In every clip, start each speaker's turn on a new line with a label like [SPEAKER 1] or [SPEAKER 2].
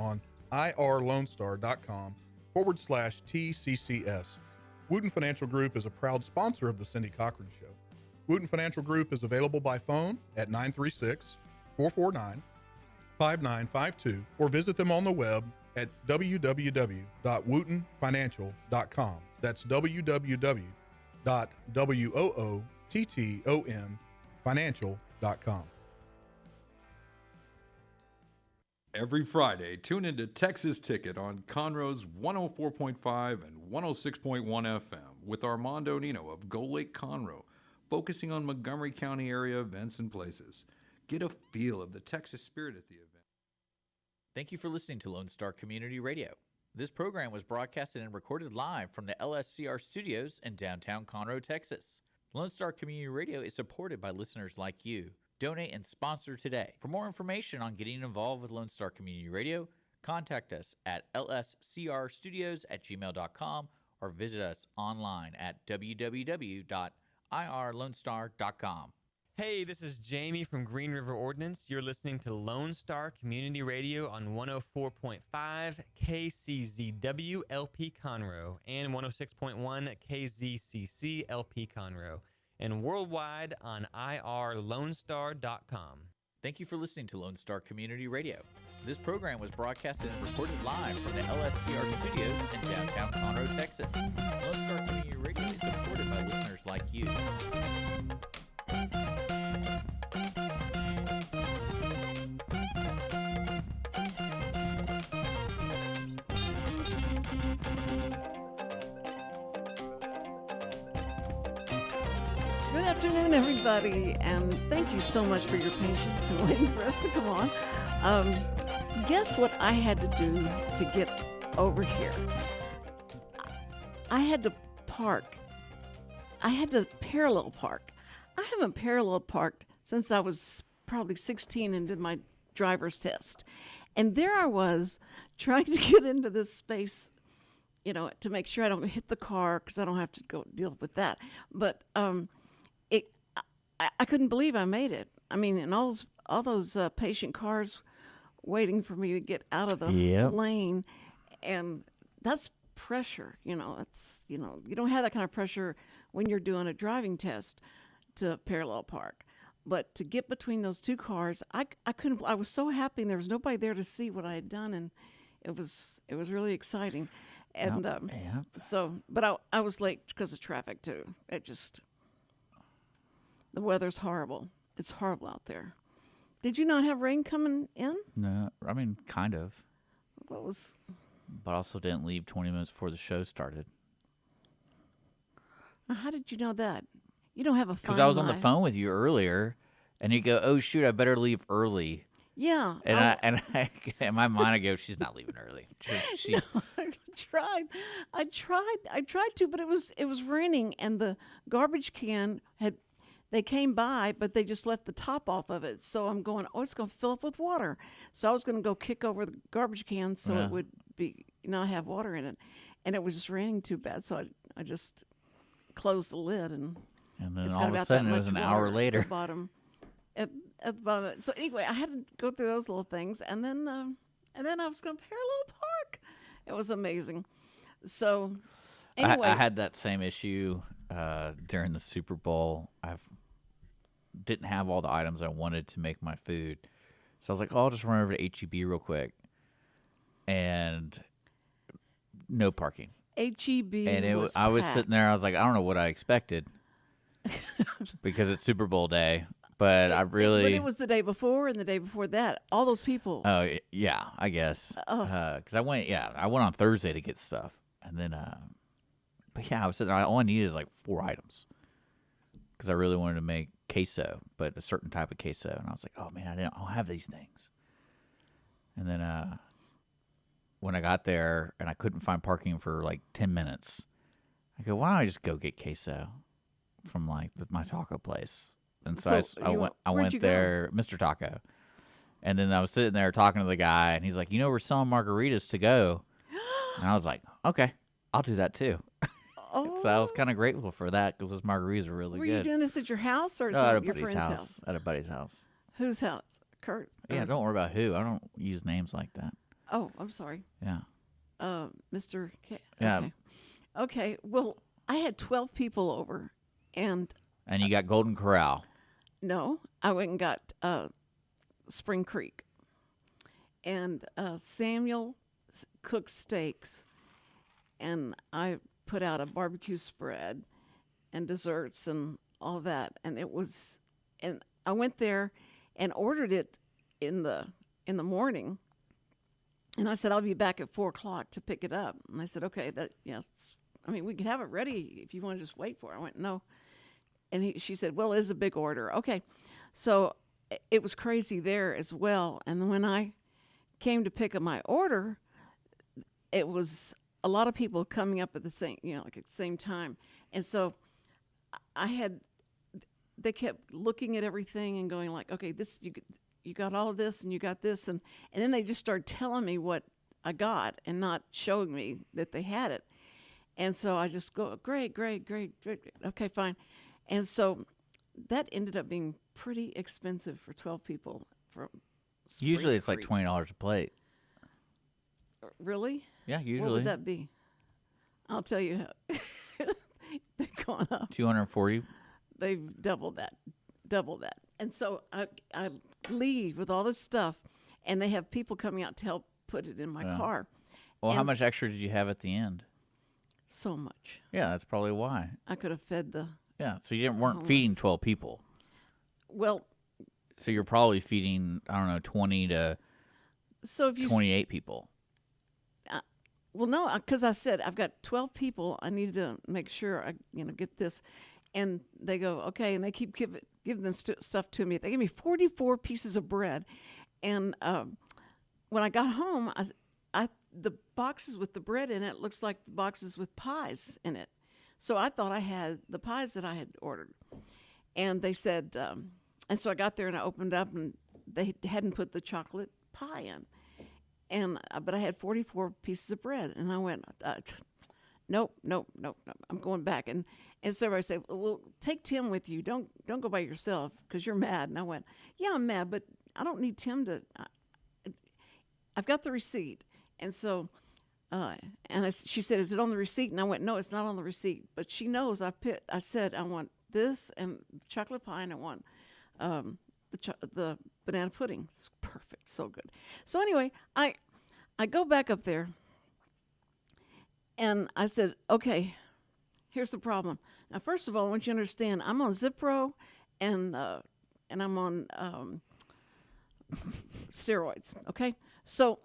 [SPEAKER 1] on irlonestar.com/TCCS. Wootton Financial Group is a proud sponsor of the Cindy Cochran Show. Wootton Financial Group is available by phone at 936-449-5952 or visit them on the web at www.woottonfinancial.com. That's www.woottonfinancial.com.
[SPEAKER 2] Every Friday, tune into Texas Ticket on Conroe's 104.5 and 106.1 FM with Armando Nino of Gold Lake Conroe, focusing on Montgomery County area events and places. Get a feel of the Texas spirit at the event.
[SPEAKER 3] Thank you for listening to Lone Star Community Radio. This program was broadcasted and recorded live from the LSCR studios in downtown Conroe, Texas. Lone Star Community Radio is supported by listeners like you. Donate and sponsor today. For more information on getting involved with Lone Star Community Radio, contact us at lscrstudios@gmail.com or visit us online at www.irlonestar.com.
[SPEAKER 4] Hey, this is Jamie from Green River Ordnance. You're listening to Lone Star Community Radio on 104.5 KCZW LP Conroe and 106.1 KZCC LP Conroe, and worldwide on irlonestar.com.
[SPEAKER 3] Thank you for listening to Lone Star Community Radio. This program was broadcasted and recorded live from the LSCR studios in downtown Conroe, Texas. Lone Star Community Radio is supported by listeners like you.
[SPEAKER 5] Good afternoon, everybody, and thank you so much for your patience and waiting for us to come on. Guess what I had to do to get over here? I had to park. I had to parallel park. I haven't parallel parked since I was probably 16 and did my driver's test. And there I was trying to get into this space, you know, to make sure I don't hit the car because I don't have to go deal with that. But I couldn't believe I made it. I mean, and all those patient cars waiting for me to get out of the lane, and that's pressure. You know, you don't have that kind of pressure when you're doing a driving test to parallel park. But to get between those two cars, I couldn't. I was so happy, and there was nobody there to see what I had done, and it was really exciting. And but I was late because of traffic too. The weather's horrible. It's horrible out there. Did you not have rain coming in?
[SPEAKER 6] No, I mean, kind of.
[SPEAKER 5] But
[SPEAKER 6] also didn't leave 20 minutes before the show started.
[SPEAKER 5] How did you know that? You don't have a phone.
[SPEAKER 6] Because I was on the phone with you earlier, and you go, "Oh shoot, I better leave early."
[SPEAKER 5] Yeah.
[SPEAKER 6] And I in my mind I go, "She's not leaving early."
[SPEAKER 5] No, I tried to, but it was raining, and the garbage can they came by, but they just left the top off of it. So I'm going, it's going to fill up with water. So I was going to go kick over the garbage can so it would not have water in it. And it was just raining too bad. So I just closed the lid. And
[SPEAKER 6] then all of a sudden it was an hour later.
[SPEAKER 5] At the bottom. At the bottom. So anyway, I had to go through those little things. And then I was going to parallel park. It was amazing. So anyway.
[SPEAKER 6] I had that same issue during the Super Bowl. I didn't have all the items I wanted to make my food. So I was like, I'll just run over to H-E-B real quick. And no parking.
[SPEAKER 5] H-E-B
[SPEAKER 6] and I was sitting there, I was like, I don't know what I expected. Because it's Super Bowl day. But But
[SPEAKER 5] it was the day before and the day before that. All those people.
[SPEAKER 6] Oh, yeah, I guess. Because I went on Thursday to get stuff. And then, but yeah, I was sitting there, all I needed is like 4 items. Because I really wanted to make queso, but a certain type of queso. And I was like, oh, man, I don't have these things. And then when I got there and I couldn't find parking for like 10 minutes, I go, why don't I just go get queso from like my taco place? And so I went there, Mr. Taco. And then I was sitting there talking to the guy, and he's like, we're selling margaritas to go. And I was like, okay, I'll do that too. So I was kind of grateful for that because those margaritas were really good.
[SPEAKER 5] Were you doing this at your house or
[SPEAKER 6] at
[SPEAKER 5] your friend's house?
[SPEAKER 6] At a buddy's house.
[SPEAKER 5] Whose house? Kurt?
[SPEAKER 6] Yeah, don't worry about who. I don't use names like that.
[SPEAKER 5] Oh, I'm sorry.
[SPEAKER 6] Yeah.
[SPEAKER 5] Mr. K.
[SPEAKER 6] Yeah.
[SPEAKER 5] Okay. Okay. Well, I had 12 people over, and
[SPEAKER 6] And you got Golden Corral.
[SPEAKER 5] no, I went and got Spring Creek, and Samuel cooked steaks, and I put out a barbecue spread and desserts and all that, and I went there and ordered it in the morning, and I said I'll be back at 4:00 to pick it up, and I said okay, we could have it ready if you want to just wait for it. I went no, and she said well, it is a big order. Okay, so it was crazy there as well, and then when I came to pick up my order, it was a lot of people coming up at the same, at the same time. And so they kept looking at everything and going like, okay, this, you got all of this and you got this. And then they just started telling me what I got and not showing me that they had it. And so I just go, great. Okay, fine. And so that ended up being pretty expensive for 12 people from Spring
[SPEAKER 6] Usually it's like
[SPEAKER 5] Creek.
[SPEAKER 6] $20 a plate.
[SPEAKER 5] Really?
[SPEAKER 6] Yeah, usually.
[SPEAKER 5] What would that be? I'll tell you. They've gone up.
[SPEAKER 6] 240.
[SPEAKER 5] They've doubled that. And so I leave with all this stuff, and they have people coming out to help put it in my car.
[SPEAKER 6] Well, how
[SPEAKER 5] And
[SPEAKER 6] much extra did you have at the end?
[SPEAKER 5] So much.
[SPEAKER 6] Yeah, that's probably why.
[SPEAKER 5] I could have fed the.
[SPEAKER 6] Yeah, so you weren't feeding 12 people.
[SPEAKER 5] Well,
[SPEAKER 6] So you're probably feeding, I don't know, 20 to
[SPEAKER 5] so if you
[SPEAKER 6] 28 people.
[SPEAKER 5] Well, no, because I said I've got 12 people. I need to make sure I, get this, and they go okay, and they keep giving this stuff to me. They gave me 44 pieces of bread, and when I got home, the boxes with the bread in it looks like the boxes with pies in it. So I thought I had the pies that I had ordered, and they said, and so I got there and I opened up, and they hadn't put the chocolate pie in. But I had 44 pieces of bread, and I went, nope, I'm going back. And so everybody said, well, take Tim with you. Don't go by yourself because you're mad. And I went, yeah, I'm mad, but I don't need Tim to. I've got the receipt, and so, she said, is it on the receipt? And I went, no, it's not on the receipt. But she knows I said I want this and chocolate pie, and I want the banana pudding. It's perfect, so good. So anyway, I go back up there, and I said, okay, here's the problem. Now, first of all, I want you to understand, I'm on Zipro, and I'm on steroids. Okay, so,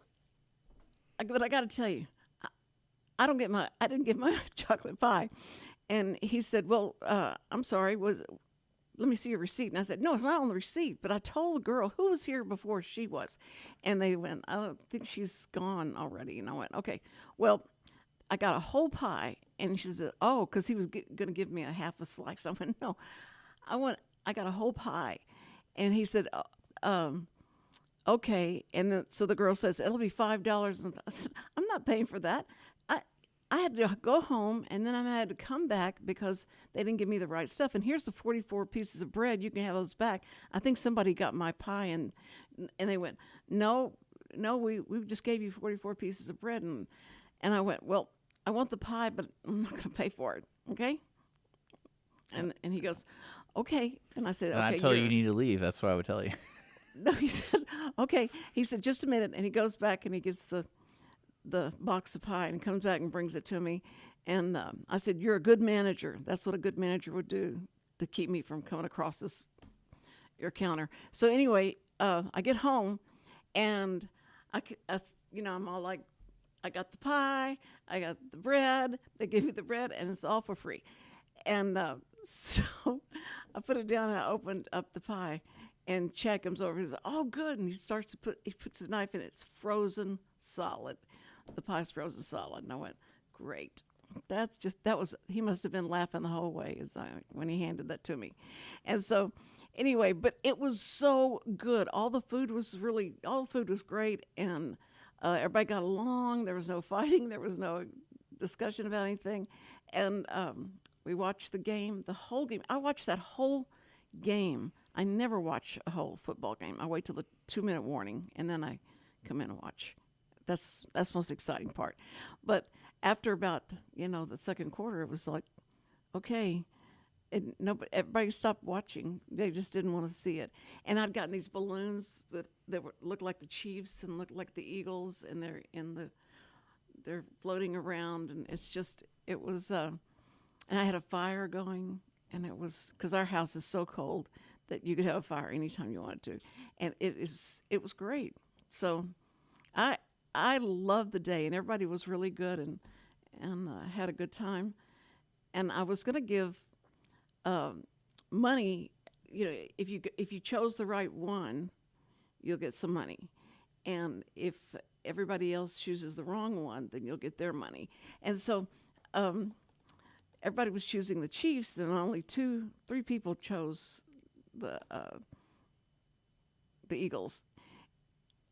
[SPEAKER 5] but I got to tell you, I didn't get my chocolate pie, and he said, well, I'm sorry, let me see your receipt. And I said, no, it's not on the receipt. But I told the girl who was here before she was. And they went, I don't think she's gone already. And I went, okay, well, I got a whole pie. And she said, oh, because he was going to give me a half a slice. I went, no, I got a whole pie. And he said, okay. And then, so the girl says, it'll be $5. And I said, I'm not paying for that. I had to go home, and then I had to come back because they didn't give me the right stuff. And here's the 44 pieces of bread. You can have those back. I think somebody got my pie, and they went, no, we just gave you 44 pieces of bread. And I went, well, I want the pie, but I'm not going to pay for it, okay? And he goes, okay. And I said,
[SPEAKER 6] And
[SPEAKER 5] okay.
[SPEAKER 6] I tell you need to leave. That's what I would tell you.
[SPEAKER 5] No, he said, okay. He said, just a minute. And he goes back, and he gets the box of pie and comes back and brings it to me. And I said, you're a good manager. That's what a good manager would do to keep me from coming across your counter. So anyway, I get home, and I'm all like, I got the pie, I got the bread, they give me the bread, and it's all for free. And so I put it down, and I opened up the pie, and Chad comes over, he's like, oh, good. And he puts the knife in, it's frozen solid. The pie's frozen solid. And I went, great. He must have been laughing the whole way when he handed that to me. And so anyway, but it was so good. All the food was great. And everybody got along. There was no fighting. There was no discussion about anything. And we watched the game, the whole game. I watched that whole game. I never watch a whole football game. I wait till the 2-minute warning, and then I come in and watch That's the most exciting part. But after about the second quarter, it was like, okay, and everybody stopped watching. They just didn't want to see it. And I'd gotten these balloons that looked like the Chiefs and looked like the Eagles, and they're floating around, and it was. And I had a fire going, and it was because our house is so cold that you could have a fire anytime you wanted to, and it was great. So, I loved the day, and everybody was really good and had a good time. And I was going to give money. If you chose the right one, you'll get some money, and if everybody else chooses the wrong one, then you'll get their money. And so, everybody was choosing the Chiefs, and only 3 people chose the Eagles.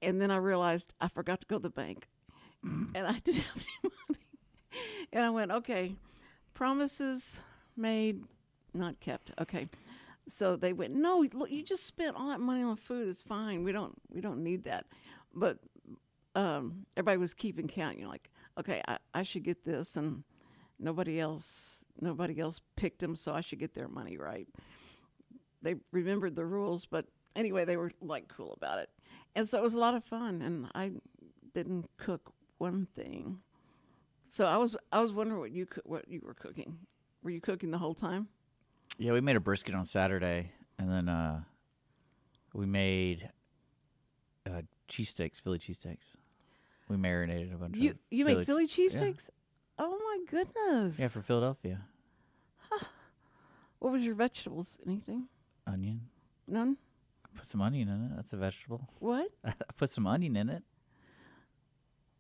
[SPEAKER 5] And then I realized I forgot to go to the bank, and I didn't have any money. And I went, okay, promises made, not kept. Okay, so they went, no, look, you just spent all that money on food. It's fine. We don't need that. But everybody was keeping count. Like, okay, I should get this, and nobody else picked them, so I should get their money, right? They remembered the rules, but anyway, they were like cool about it. And so it was a lot of fun, and I didn't cook one thing. So I was wondering what you were cooking. Were you cooking the whole time?
[SPEAKER 6] Yeah, we made a brisket on Saturday, and then we made cheesesteaks, Philly cheesesteaks. We marinated a bunch of.
[SPEAKER 5] You make Philly cheesesteaks? Yeah. Oh my goodness!
[SPEAKER 6] Yeah, for Philadelphia.
[SPEAKER 5] Huh. What was your vegetables? Anything?
[SPEAKER 6] Onion.
[SPEAKER 5] None.
[SPEAKER 6] I put some onion in it. That's a vegetable.
[SPEAKER 5] What?
[SPEAKER 6] I put some onion in it.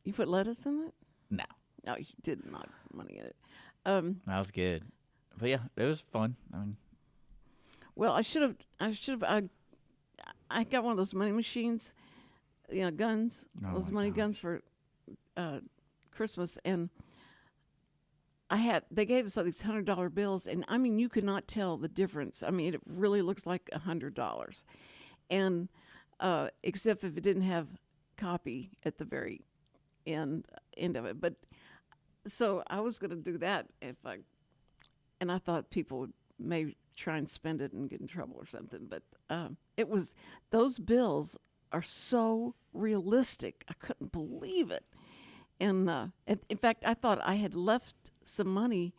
[SPEAKER 5] You put lettuce in it?
[SPEAKER 6] No.
[SPEAKER 5] No, you did not put money in it.
[SPEAKER 6] That was good. But yeah, it was fun. I mean,
[SPEAKER 5] well, I should have. I got one of those money machines, guns.
[SPEAKER 6] Oh
[SPEAKER 5] those
[SPEAKER 6] my
[SPEAKER 5] money
[SPEAKER 6] gosh.
[SPEAKER 5] guns for Christmas, and they gave us all these $100 bills, and I mean, you could not tell the difference. I mean, it really looks like $100, and except if it didn't have copy at the very end of it. But so I was going to do that and I thought people would maybe try and spend it and get in trouble or something. But those bills are so realistic. I couldn't believe it. And in fact, I thought I had left some money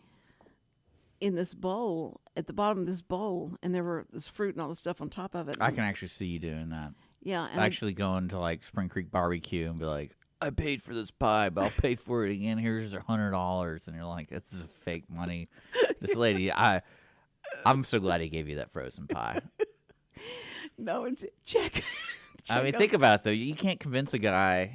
[SPEAKER 5] in this bowl, at the bottom of this bowl, and there were this fruit and all this stuff on top of it.
[SPEAKER 6] I can actually see you doing that.
[SPEAKER 5] Yeah. And
[SPEAKER 6] Actually going to like Spring Creek Barbecue and be like, I paid for this pie, but I'll pay for it again. Here's $100. And you're like, this is fake money. This lady, I'm so glad he gave you that frozen pie.
[SPEAKER 5] No, it's check.
[SPEAKER 6] I mean, think about it, though. You can't convince a guy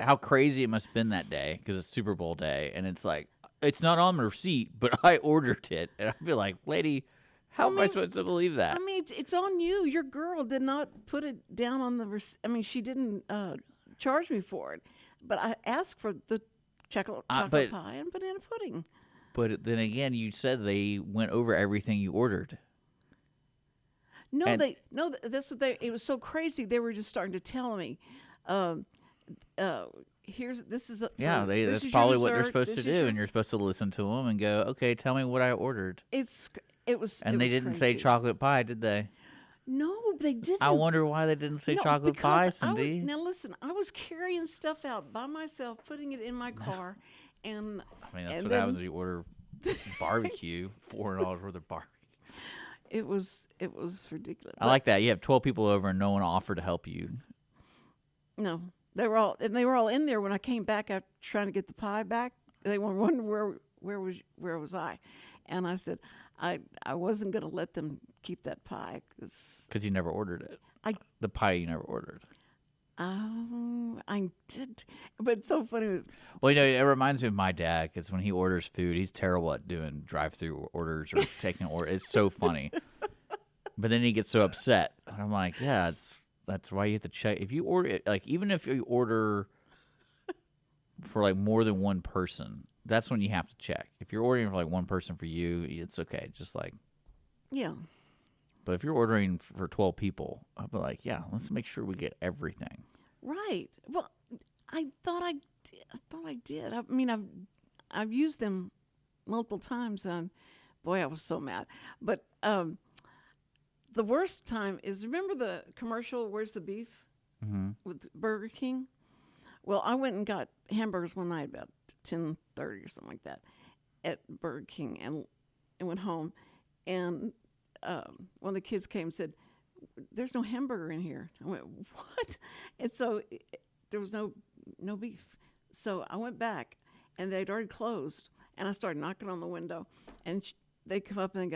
[SPEAKER 6] how crazy it must have been that day because it's Super Bowl day. And it's like, it's not on the receipt, but I ordered it. And I'd be like, lady, how am I supposed to believe that?
[SPEAKER 5] I mean, it's on you. Your girl did not put it down on the I mean, she didn't charge me for it. But I asked for the chocolate pie and banana pudding.
[SPEAKER 6] But then again, you said they went over everything you ordered.
[SPEAKER 5] No, it was so crazy. They were just starting to tell me,
[SPEAKER 6] that's probably what they're supposed to do, and you're supposed to listen to them and go, okay, tell me what I ordered.
[SPEAKER 5] They
[SPEAKER 6] didn't say chocolate pie, did they?
[SPEAKER 5] No, they didn't.
[SPEAKER 6] I wonder why they didn't say chocolate pie, Cindy.
[SPEAKER 5] Now listen, I was carrying stuff out by myself, putting it in my car, and
[SPEAKER 6] I mean that's what happens when you order barbecue, $400 worth of barbecue.
[SPEAKER 5] It was ridiculous.
[SPEAKER 6] I like that. You have 12 people over and no one offered to help you.
[SPEAKER 5] No, they were all in there when I came back after trying to get the pie back. They were wondering where was I, and I said I wasn't going to let them keep that pie
[SPEAKER 6] because you never ordered it. The pie you never ordered.
[SPEAKER 5] I did, but it's so funny.
[SPEAKER 6] Well, it reminds me of my dad because when he orders food, he's terrible at doing drive-through orders or taking orders. It's so funny. But then he gets so upset. And I'm like, yeah, that's why you have to check. If you order, like, even if you order for like more than one person, that's when you have to check. If you're ordering for like one person for you, it's okay. Just like,
[SPEAKER 5] yeah.
[SPEAKER 6] But if you're ordering for 12 people, I'll be like, yeah, let's make sure we get everything.
[SPEAKER 5] Right. Well, I thought I did. I mean, I've used them multiple times, and boy, I was so mad. But the worst time is, remember the commercial, "Where's the Beef?" with Burger King? Well, I went and got hamburgers one night about 10:30 or something like that at Burger King, and went home, and one of the kids came and said, "There's no hamburger in here." I went, "What?" And so there was no beef. So I went back, and they'd already closed, and I started knocking on the window, and they come up and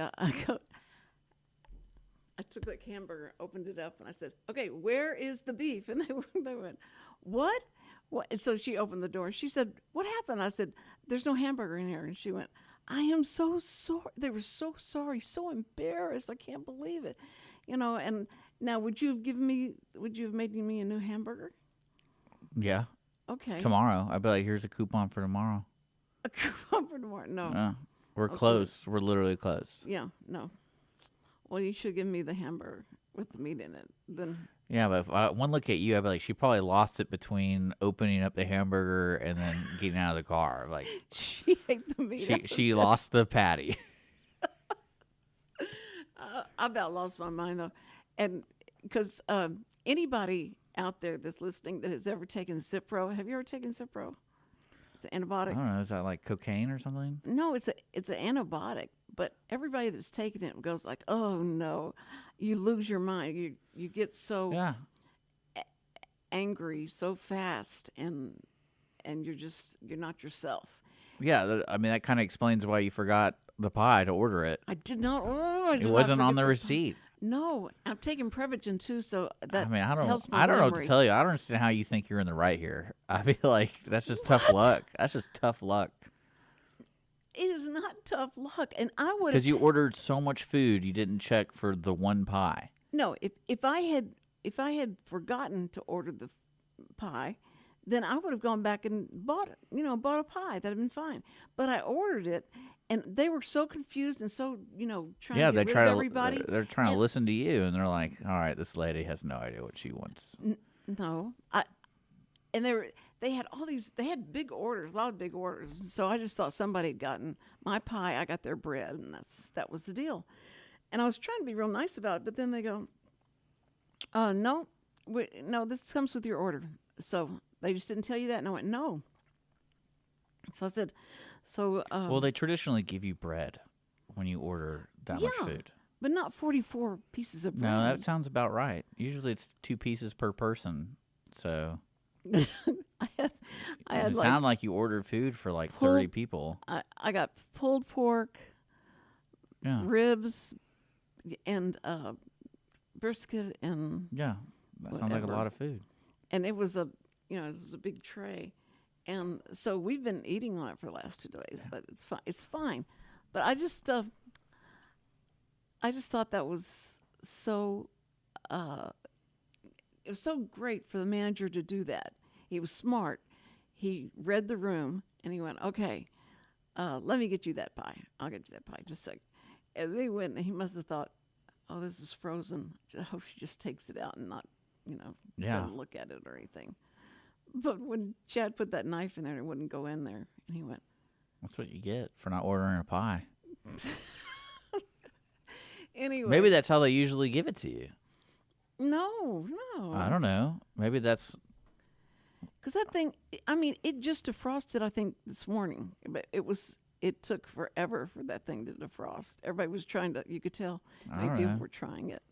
[SPEAKER 5] I took that hamburger, opened it up, and I said, "Okay, where is the beef?" And they went, "What? What?" And so she opened the door. She said, "What happened?" I said, "There's no hamburger in here." And she went, "I am so sorry." They were so sorry, so embarrassed. I can't believe it. And now would you have made me a new hamburger?
[SPEAKER 6] Yeah.
[SPEAKER 5] Okay.
[SPEAKER 6] Tomorrow. I'd be like, here's a coupon for tomorrow.
[SPEAKER 5] A coupon for tomorrow? No.
[SPEAKER 6] We're closed. We're literally closed.
[SPEAKER 5] Yeah, no. Well, you should give me the hamburger with the meat in it. Then.
[SPEAKER 6] Yeah, but if one look at you, I'd be like, she probably lost it between opening up the hamburger and then getting out of the car. Like,
[SPEAKER 5] she ate the meat.
[SPEAKER 6] She lost the patty.
[SPEAKER 5] I about lost my mind, though. And because anybody out there that's listening that has ever taken Cipro, have you ever taken Cipro? It's an antibiotic.
[SPEAKER 6] I don't know. Is that like cocaine or something?
[SPEAKER 5] No, it's an antibiotic. But everybody that's taken it goes like, "Oh no," you lose your mind. You get so angry so fast, and you're not yourself.
[SPEAKER 6] Yeah, I mean that kind of explains why you forgot the pie to order it.
[SPEAKER 5] I did not.
[SPEAKER 6] It wasn't on the receipt.
[SPEAKER 5] No, I'm taking Prevagen too, so that helps my
[SPEAKER 6] I don't know what
[SPEAKER 5] memory.
[SPEAKER 6] to tell you. I don't understand how you think you're in the right here. I feel like that's just tough luck. That's just tough luck.
[SPEAKER 5] It is not tough luck, and I would
[SPEAKER 6] because you ordered so much food, you didn't check for the one pie.
[SPEAKER 5] No, if I had forgotten to order the pie, then I would have gone back and bought a pie. That'd have been fine. But I ordered it, and they were so confused and so trying to get rid of everybody.
[SPEAKER 6] They're trying to listen to you, and they're like, "All right, this lady has no idea what she wants."
[SPEAKER 5] No, they had big orders, a lot of big orders. So I just thought somebody had gotten my pie, I got their bread, and that was the deal. And I was trying to be real nice about it, but then they go, "No, this comes with your order." So they just didn't tell you that, and I went, "No." So I said,
[SPEAKER 6] well, they traditionally give you bread when you order that much food.
[SPEAKER 5] But not 44 pieces of bread.
[SPEAKER 6] No, that sounds about right. Usually it's 2 pieces per person. So
[SPEAKER 5] I had
[SPEAKER 6] sound like you ordered food for like 30 people.
[SPEAKER 5] I got pulled pork, ribs, and brisket, and
[SPEAKER 6] that sounds like a lot of food.
[SPEAKER 5] And it was a big tray, and so we've been eating on it for the last 2 days. But it's fine. It's fine. But I just thought that was so. It was so great for the manager to do that. He was smart. He read the room, and he went, "Okay, let me get you that pie. I'll get you that pie. Just a second." And they went, and he must have thought, "Oh, this is frozen. I hope she just takes it out and not, doesn't look at it or anything." But when Chad put that knife in there, it wouldn't go in there, and he went,
[SPEAKER 6] "That's what you get for not ordering a pie."
[SPEAKER 5] Anyway,
[SPEAKER 6] maybe that's how they usually give it to you.
[SPEAKER 5] No.
[SPEAKER 6] I don't know. Maybe that's
[SPEAKER 5] because that thing. I mean, it just defrosted. I think this morning, but it took forever for that thing to defrost. Everybody was trying to. You could tell many people were trying it,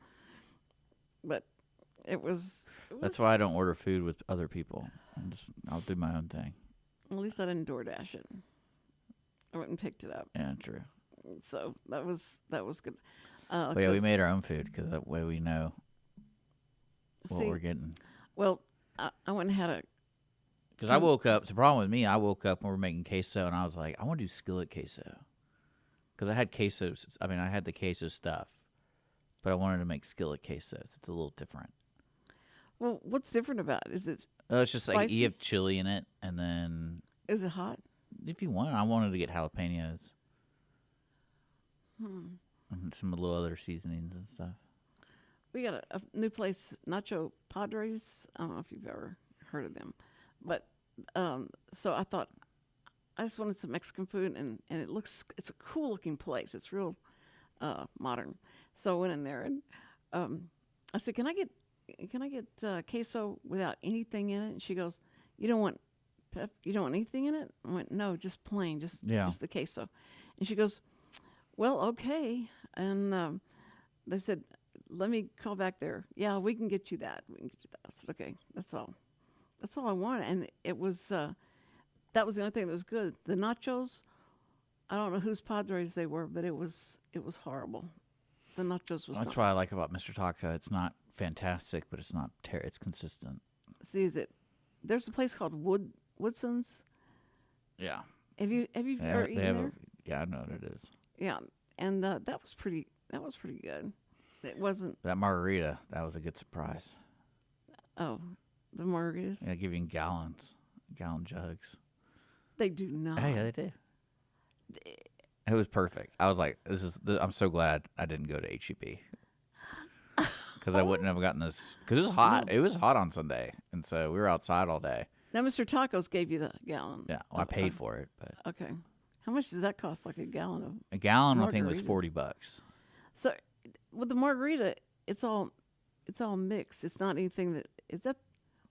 [SPEAKER 5] but it was.
[SPEAKER 6] That's why I don't order food with other people. I'll do my own thing.
[SPEAKER 5] At least I didn't DoorDash it. I went and picked it up.
[SPEAKER 6] Yeah, true.
[SPEAKER 5] So that was good.
[SPEAKER 6] But yeah, we made our own food because that way we know what we're getting.
[SPEAKER 5] Well, I went and had a.
[SPEAKER 6] Because I woke up. The problem with me, I woke up and we're making queso, and I was like, I want to do skillet queso. Because I had quesos. I mean, I had the queso stuff, but I wanted to make skillet quesos. It's a little different.
[SPEAKER 5] Well, what's different about it? Is it?
[SPEAKER 6] It's just
[SPEAKER 5] spicy?
[SPEAKER 6] like you have chili in it, and then.
[SPEAKER 5] Is it hot?
[SPEAKER 6] If you want, I wanted to get jalapenos. And some little other seasonings and stuff.
[SPEAKER 5] We got a new place, Nacho Padres. I don't know if you've ever heard of them, but So I thought I just wanted some Mexican food, and it's a cool looking place. It's real modern. So I went in there and I said, "Can I get queso without anything in it?" And she goes, "You don't want you don't want anything in it?" I went, "No, just plain, just the queso." And she goes, "Well, okay." And they said, "Let me call back there. Yeah, we can get you that. We can get you that." I said, "Okay, that's all. That's all I wanted." And it was that was the only thing that was good. The nachos, I don't know whose Padres they were, but it was horrible. The nachos was.
[SPEAKER 6] That's what I like about Mr. Taco. It's not fantastic, but it's not it's consistent.
[SPEAKER 5] See, there's a place called Wootson's.
[SPEAKER 6] Yeah.
[SPEAKER 5] Have you ever eaten there?
[SPEAKER 6] Yeah, I know what it is.
[SPEAKER 5] Yeah, and that was pretty good. It wasn't.
[SPEAKER 6] That margarita, that was a good surprise.
[SPEAKER 5] Oh, the margaritas.
[SPEAKER 6] Yeah, they give you in gallon jugs.
[SPEAKER 5] They do not.
[SPEAKER 6] Oh, yeah, they do. It was perfect. I was like, I'm so glad I didn't go to HEB. Because I wouldn't have gotten this. Because it was hot. It was hot on Sunday. And so we were outside all day.
[SPEAKER 5] Now, Mr. Tacos gave you the gallon.
[SPEAKER 6] Yeah, well, I paid for it. But
[SPEAKER 5] okay. How much does that cost, like a gallon of
[SPEAKER 6] a gallon, I think, was $40.
[SPEAKER 5] So with the margarita, it's all mixed. It's not anything that, is that,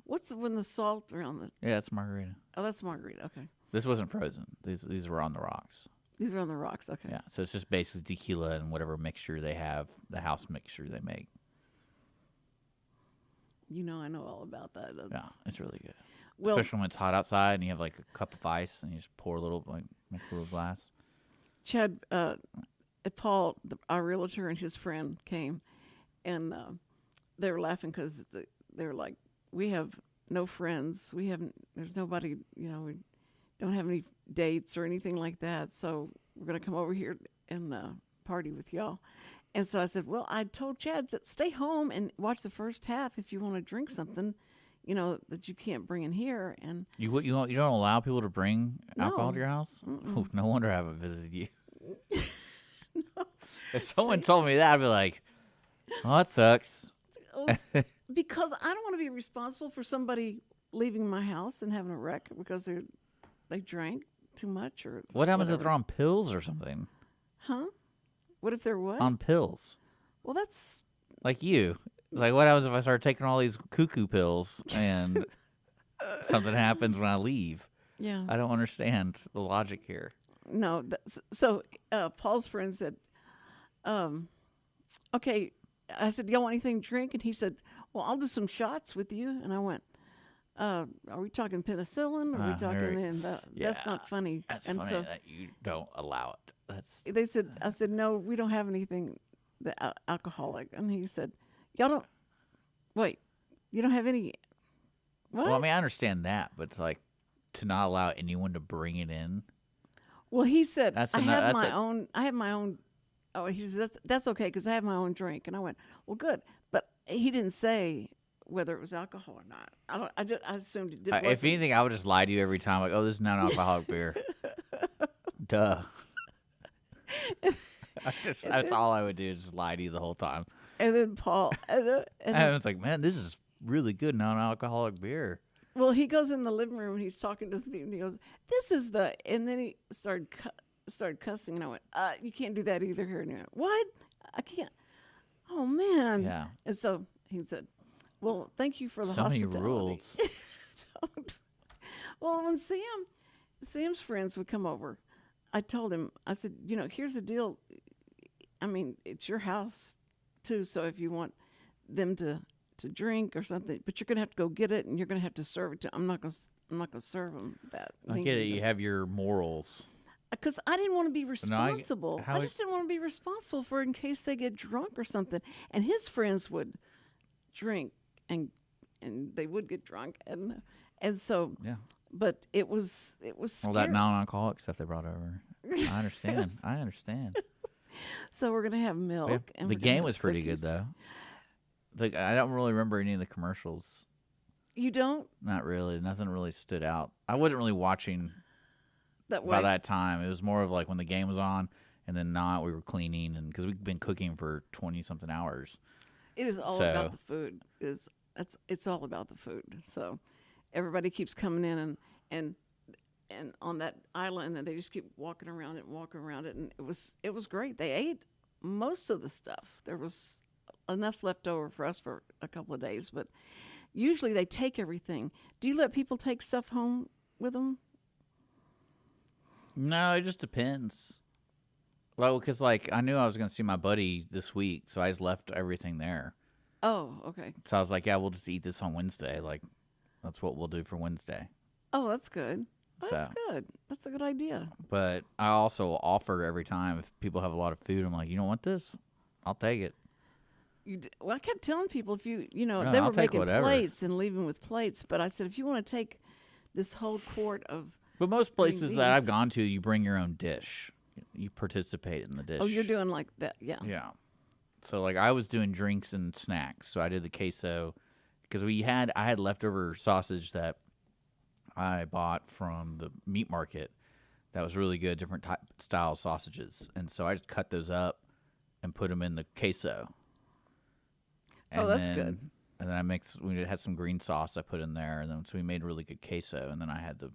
[SPEAKER 5] when the salt around the.
[SPEAKER 6] Yeah, it's margarita.
[SPEAKER 5] Oh, that's margarita. Okay.
[SPEAKER 6] This wasn't frozen. These were on the rocks.
[SPEAKER 5] These were on the rocks. Okay.
[SPEAKER 6] Yeah, so it's just basically tequila and whatever mixture they have, the house mixture they make.
[SPEAKER 5] You know, I know all about that.
[SPEAKER 6] Yeah, it's really good.
[SPEAKER 5] Well,
[SPEAKER 6] especially when it's hot outside and you have like a cup of ice and you just pour a little, like make a little glass.
[SPEAKER 5] Chad, Paul, our realtor, and his friend came, and they were laughing because they were like, "We have no friends. There's nobody. You know, we don't have any dates or anything like that. So we're gonna come over here and party with y'all." And so I said, "Well, I told Chad to stay home and watch the first half if you want to drink something, you know, that you can't bring in here." And
[SPEAKER 6] you don't allow people to bring alcohol to your house? Ooh, no wonder I haven't visited you.
[SPEAKER 5] No.
[SPEAKER 6] If someone told me that, I'd be like, "Oh, that sucks."
[SPEAKER 5] Because I don't want to be responsible for somebody leaving my house and having a wreck because they drank too much or
[SPEAKER 6] what happens if they're on pills or something?
[SPEAKER 5] Huh? What if they're what?
[SPEAKER 6] On pills.
[SPEAKER 5] Well, that's
[SPEAKER 6] like you. Like, what happens if I start taking all these cuckoo pills and something happens when I leave?
[SPEAKER 5] Yeah.
[SPEAKER 6] I don't understand the logic here.
[SPEAKER 5] No. So Paul's friend said, "Okay." I said, "Y'all want anything to drink?" And he said, "Well, I'll do some shots with you." And I went, "Are we talking penicillin? Are we talking?" That's not funny.
[SPEAKER 6] That's
[SPEAKER 5] and
[SPEAKER 6] funny
[SPEAKER 5] so,
[SPEAKER 6] that you don't allow it.
[SPEAKER 5] They said, I said, "No, we don't have anything alcoholic." And he said, "Y'all don't, wait, you don't have any, what?"
[SPEAKER 6] Well, I mean, I understand that, but it's like to not allow anyone to bring it in.
[SPEAKER 5] Well, he said, I have my own. Oh, he says, that's okay because I have my own drink. And I went, well, good. But he didn't say whether it was alcohol or not. I assumed it did.
[SPEAKER 6] If anything, I would just lie to you every time. Like, oh, this is non-alcoholic beer. Duh. That's all I would do is just lie to you the whole time.
[SPEAKER 5] And then Paul. And
[SPEAKER 6] it's like, man, this is really good non-alcoholic beer.
[SPEAKER 5] Well, he goes in the living room and he's talking to the people and he goes, "This is the," and then he started cussing and I went, "You can't do that either here." And he went, "What? I can't." Oh man.
[SPEAKER 6] Yeah.
[SPEAKER 5] And so he said, "Well, thank you for the
[SPEAKER 6] so
[SPEAKER 5] hospitality."
[SPEAKER 6] Many rules.
[SPEAKER 5] Well, when Sam's friends would come over, I told him, I said, "You know, here's the deal. I mean, it's your house too, so if you want them to drink or something, but you're gonna have to go get it and you're gonna have to serve it to. I'm not gonna serve them that."
[SPEAKER 6] I get it. You have your morals.
[SPEAKER 5] Because I didn't want to be responsible.
[SPEAKER 6] No,
[SPEAKER 5] I just didn't want to be responsible for it in case they get drunk or something. And his friends would drink and they would get drunk and so
[SPEAKER 6] yeah.
[SPEAKER 5] But it was scary.
[SPEAKER 6] All that non-alcoholic stuff they brought over. I understand. I understand.
[SPEAKER 5] So we're gonna have milk.
[SPEAKER 6] Yeah.
[SPEAKER 5] And
[SPEAKER 6] the
[SPEAKER 5] we're gonna
[SPEAKER 6] game
[SPEAKER 5] have
[SPEAKER 6] was pretty
[SPEAKER 5] cookies.
[SPEAKER 6] good though. I don't really remember any of the commercials.
[SPEAKER 5] You don't?
[SPEAKER 6] Not really. Nothing really stood out. I wasn't really watching
[SPEAKER 5] That way.
[SPEAKER 6] by that time. It was more of like when the game was on, and then we were cleaning, and because we've been cooking for 20-something hours.
[SPEAKER 5] It is all about the food. It's all about the food. So everybody keeps coming in, and on that island, and they just keep walking around it, and it was great. They ate most of the stuff. There was enough left over for us for a couple of days, but usually they take everything. Do you let people take stuff home with them?
[SPEAKER 6] No, it just depends. Well, because like I knew I was going to see my buddy this week, so I just left everything there.
[SPEAKER 5] Oh, okay.
[SPEAKER 6] So I was like, yeah, we'll just eat this on Wednesday. Like, that's what we'll do for Wednesday.
[SPEAKER 5] Oh, that's good. That's
[SPEAKER 6] So-
[SPEAKER 5] good. That's a good idea.
[SPEAKER 6] But I also offer every time if people have a lot of food, I'm like, you don't want this? I'll take it.
[SPEAKER 5] Well, I kept telling people if you
[SPEAKER 6] No,
[SPEAKER 5] they
[SPEAKER 6] I'll
[SPEAKER 5] were
[SPEAKER 6] take
[SPEAKER 5] making
[SPEAKER 6] whatever.
[SPEAKER 5] plates and leaving with plates, but I said if you want to take this whole quart of
[SPEAKER 6] But most
[SPEAKER 5] green
[SPEAKER 6] places that I've
[SPEAKER 5] beans-
[SPEAKER 6] gone to, you bring your own dish. You participate in the dish.
[SPEAKER 5] Oh, you're doing like that, yeah.
[SPEAKER 6] Yeah. So like I was doing drinks and snacks. So I did the queso because I had leftover sausage that I bought from the meat market that was really good, different type style sausages. And so I just cut those up and put them in the queso.
[SPEAKER 5] Oh, that's good.
[SPEAKER 6] And then we had some green sauce I put in there, and then so we made really good queso. And then I had the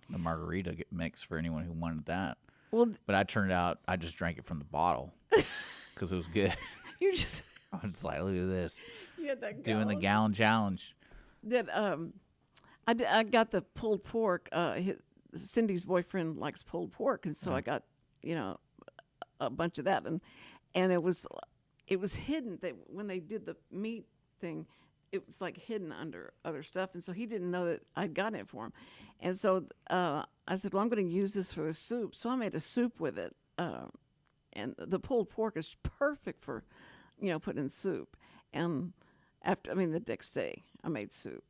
[SPEAKER 6] margarita mix for anyone who wanted that.
[SPEAKER 5] Well,
[SPEAKER 6] But I just drank it from the bottle because it was good.
[SPEAKER 5] you just
[SPEAKER 6] I was like, look at this,
[SPEAKER 5] you had that
[SPEAKER 6] doing the
[SPEAKER 5] gallon.
[SPEAKER 6] gallon challenge.
[SPEAKER 5] That I got the pulled pork. Cindy's boyfriend likes pulled pork, and so I got a bunch of that, and it was hidden. That when they did the meat thing, it was like hidden under other stuff, and so he didn't know that I'd gotten it for him. And so I said, well, I'm going to use this for the soup. So I made a soup with it, and the pulled pork is perfect for, putting in soup. And the next day I made soup,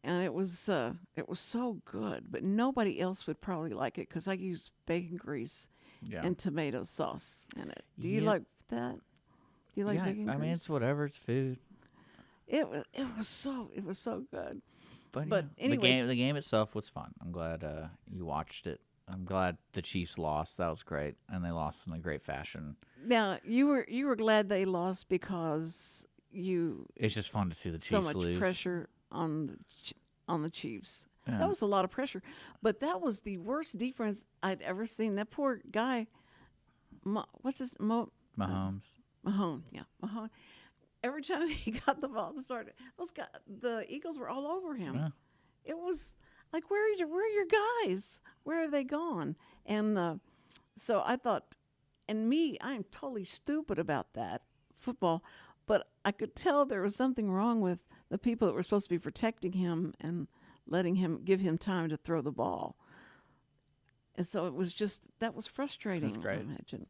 [SPEAKER 5] and it was so good. But nobody else would probably like it because I use bacon grease
[SPEAKER 6] Yeah.
[SPEAKER 5] and tomato sauce in it. Do you
[SPEAKER 6] Yeah.
[SPEAKER 5] like that? Do you like
[SPEAKER 6] Yeah,
[SPEAKER 5] bacon
[SPEAKER 6] I
[SPEAKER 5] grease?
[SPEAKER 6] mean, it's whatever. It's food.
[SPEAKER 5] It was so good.
[SPEAKER 6] But
[SPEAKER 5] But
[SPEAKER 6] yeah.
[SPEAKER 5] anyway-
[SPEAKER 6] the game itself was fun. I'm glad you watched it. I'm glad the Chiefs lost. That was great, and they lost in a great fashion.
[SPEAKER 5] Now you were glad they lost because
[SPEAKER 6] It's just fun to see the Chiefs
[SPEAKER 5] so much
[SPEAKER 6] lose.
[SPEAKER 5] pressure on the Chiefs.
[SPEAKER 6] Yeah.
[SPEAKER 5] That was a lot of pressure, but that was the worst defense I'd ever seen. That poor guy, what's his
[SPEAKER 6] Mahomes.
[SPEAKER 5] Mahone, yeah, Mahone. Every time he got the ball to start, the Eagles were all over him.
[SPEAKER 6] Yeah.
[SPEAKER 5] It was like, where are your guys? Where are they gone? And so I thought, and me, I am totally stupid about that football, but I could tell there was something wrong with the people that were supposed to be protecting him and give him time to throw the ball. And so that was frustrating.
[SPEAKER 6] That's great.
[SPEAKER 5] I imagine.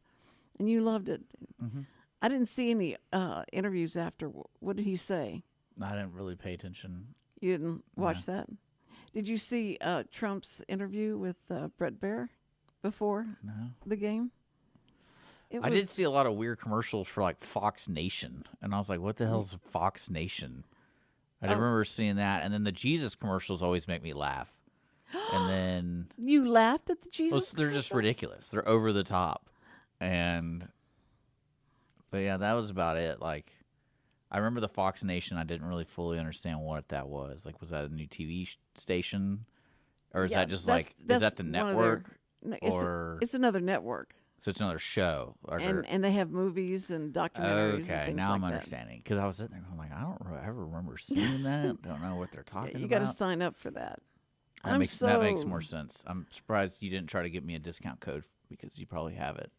[SPEAKER 5] And you loved it.
[SPEAKER 6] Mm-hmm.
[SPEAKER 5] I didn't see any interviews after. What did he say?
[SPEAKER 6] I didn't really pay attention.
[SPEAKER 5] You didn't watch that? Did you see Trump's interview with Brett Baer before
[SPEAKER 6] No.
[SPEAKER 5] the game?
[SPEAKER 6] I did see a lot of weird commercials for like Fox Nation, and I was like, "What the hell's Fox Nation?" I remember seeing that, and then the Jesus commercials always make me laugh. And then
[SPEAKER 5] You laughed at the Jesus.
[SPEAKER 6] well, they're just
[SPEAKER 5] commercial?
[SPEAKER 6] ridiculous. They're over the top, but yeah, that was about it. Like, I remember the Fox Nation. I didn't really fully understand what that was. Like, was that a new TV station, or is
[SPEAKER 5] Yeah,
[SPEAKER 6] that just
[SPEAKER 5] that's-
[SPEAKER 6] like is
[SPEAKER 5] that's
[SPEAKER 6] that the
[SPEAKER 5] one of their-
[SPEAKER 6] network,
[SPEAKER 5] No,
[SPEAKER 6] or
[SPEAKER 5] it's another network,
[SPEAKER 6] so it's another show? Or,
[SPEAKER 5] and they have movies and documentaries. and
[SPEAKER 6] okay,
[SPEAKER 5] things
[SPEAKER 6] now
[SPEAKER 5] like
[SPEAKER 6] I'm
[SPEAKER 5] that.
[SPEAKER 6] understanding because I was sitting there, I'm like, I don't ever remember seeing that. Don't know what they're talking
[SPEAKER 5] You
[SPEAKER 6] about.
[SPEAKER 5] got to sign up for that.
[SPEAKER 6] That makes more sense. I'm surprised you didn't try to give me a discount code because you probably have it.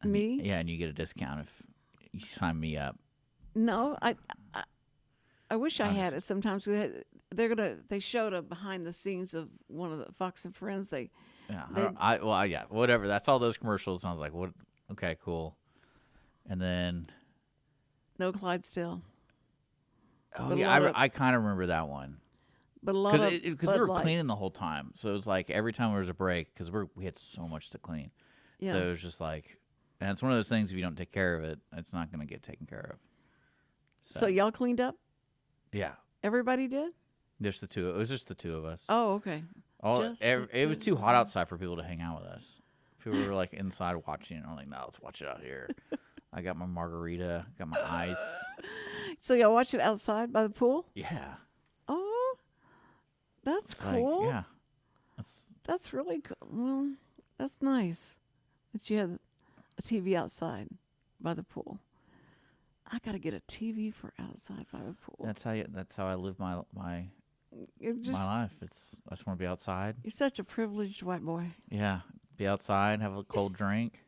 [SPEAKER 6] And
[SPEAKER 5] Me?
[SPEAKER 6] Yeah, and you get a discount if you sign me up.
[SPEAKER 5] No, I wish I had it. Sometimes they showed a behind the scenes of one of the Fox and Friends.
[SPEAKER 6] Yeah, whatever. That's all those commercials. And I was like, what? Okay, cool. And then,
[SPEAKER 5] No Clydesdale,
[SPEAKER 6] oh
[SPEAKER 5] But a
[SPEAKER 6] yeah,
[SPEAKER 5] lot of-
[SPEAKER 6] I kind of remember that one
[SPEAKER 5] but a lot of
[SPEAKER 6] because we
[SPEAKER 5] Bud
[SPEAKER 6] were
[SPEAKER 5] Light.
[SPEAKER 6] cleaning the whole time. So it was like every time there was a break because we had so much to clean.
[SPEAKER 5] Yeah.
[SPEAKER 6] So it was just like, and it's one of those things. If you don't take care of it, it's not going to get taken care of.
[SPEAKER 5] So y'all cleaned up?
[SPEAKER 6] Yeah,
[SPEAKER 5] Everybody did?
[SPEAKER 6] just the two. It was just the two of us.
[SPEAKER 5] Oh, okay. just the
[SPEAKER 6] It was
[SPEAKER 5] two
[SPEAKER 6] too hot
[SPEAKER 5] of us.
[SPEAKER 6] outside for people to hang out with us. People were like inside watching. I'm like, no, let's watch it out here. I got my margarita, got my ice.
[SPEAKER 5] So y'all watch it outside by the pool?
[SPEAKER 6] Yeah,
[SPEAKER 5] Oh, That's
[SPEAKER 6] It's like,
[SPEAKER 5] cool.
[SPEAKER 6] yeah.
[SPEAKER 5] That's really cool. Well, that's nice that you have a TV outside by the pool. I got to get a TV for outside by the pool.
[SPEAKER 6] That's how I live my
[SPEAKER 5] You're just
[SPEAKER 6] life. I just want to be outside.
[SPEAKER 5] you're such a privileged white boy.
[SPEAKER 6] Yeah, be outside, have a cold drink,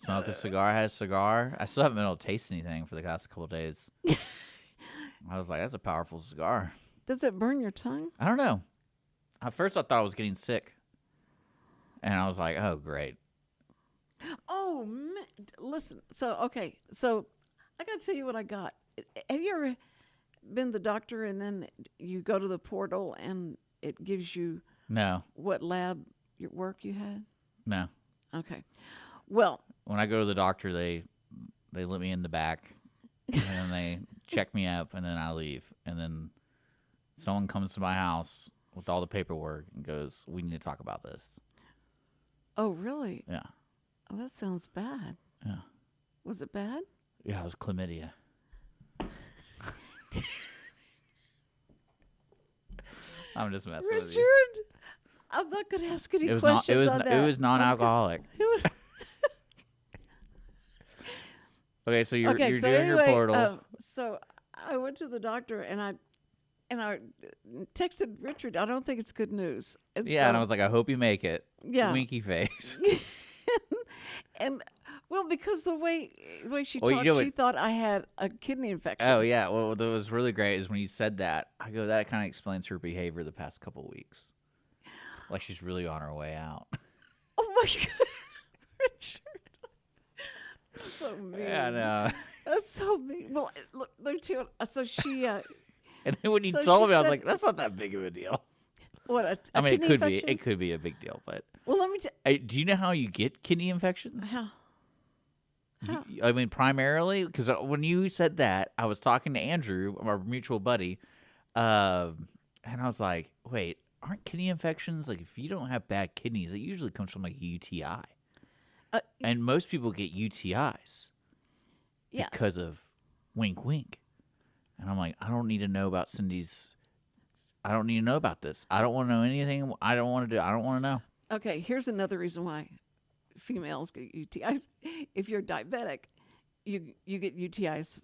[SPEAKER 6] smoke a cigar. I had a cigar. I still haven't been able to taste anything for the last couple of days. I was like, that's a powerful cigar.
[SPEAKER 5] Does it burn your tongue?
[SPEAKER 6] I don't know. At first, I thought I was getting sick, and I was like, oh, great.
[SPEAKER 5] Oh, man. Listen. So I got to tell you what I got. Have you ever been to the doctor and then you go to the portal and it gives you
[SPEAKER 6] No,
[SPEAKER 5] what lab your work you had?
[SPEAKER 6] no.
[SPEAKER 5] Okay. Well,
[SPEAKER 6] When I go to the doctor, they let me in the back, and then they check me up, and then I leave. And then someone comes to my house with all the paperwork and goes, we need to talk about this.
[SPEAKER 5] oh, really?
[SPEAKER 6] Yeah.
[SPEAKER 5] Oh, that sounds bad.
[SPEAKER 6] Yeah.
[SPEAKER 5] Was it bad?
[SPEAKER 6] Yeah, it was chlamydia. I'm just messing with you.
[SPEAKER 5] Richard, I'm not going to ask any questions on that.
[SPEAKER 6] It was non-alcoholic.
[SPEAKER 5] It was
[SPEAKER 6] Okay, so you're
[SPEAKER 5] okay. So
[SPEAKER 6] doing
[SPEAKER 5] anyway,
[SPEAKER 6] your portal.
[SPEAKER 5] so I went to the doctor and I texted Richard. I don't think it's good news. And
[SPEAKER 6] Yeah,
[SPEAKER 5] so-
[SPEAKER 6] and I was like, I hope you make it.
[SPEAKER 5] Yeah.
[SPEAKER 6] Winky face.
[SPEAKER 5] and well, because the way she
[SPEAKER 6] Well, you
[SPEAKER 5] talked,
[SPEAKER 6] know
[SPEAKER 5] she
[SPEAKER 6] what-
[SPEAKER 5] thought I had a kidney infection.
[SPEAKER 6] Oh, yeah. Well, what was really great is when you said that, I go, that kind of explains her behavior the past couple weeks. Like she's really on her way out.
[SPEAKER 5] Oh my God, Richard. That's so mean.
[SPEAKER 6] Yeah, I know.
[SPEAKER 5] That's so mean. Well, look, let me tell you. So she,
[SPEAKER 6] And then when you
[SPEAKER 5] So
[SPEAKER 6] told
[SPEAKER 5] she
[SPEAKER 6] me, I was
[SPEAKER 5] said-
[SPEAKER 6] like, that's not that big of a deal.
[SPEAKER 5] what? A
[SPEAKER 6] I mean, it
[SPEAKER 5] kidney
[SPEAKER 6] could
[SPEAKER 5] infection?
[SPEAKER 6] be. It could be a big deal, but
[SPEAKER 5] Well, let me tell.
[SPEAKER 6] do you know how you get kidney infections?
[SPEAKER 5] How?
[SPEAKER 6] I mean, primarily, because when you said that, I was talking to Andrew, our mutual buddy, and I was like, wait, aren't kidney infections, like if you don't have bad kidneys, it usually comes from like a UTI. And most people get UTIs
[SPEAKER 5] Yeah.
[SPEAKER 6] because of wink, wink. And I'm like, I don't need to know about Cindy's. I don't need to know about this. I don't want to know anything. I don't want to do. I don't want to know.
[SPEAKER 5] Okay, here's another reason why females get UTIs. If you're diabetic, you get UTIs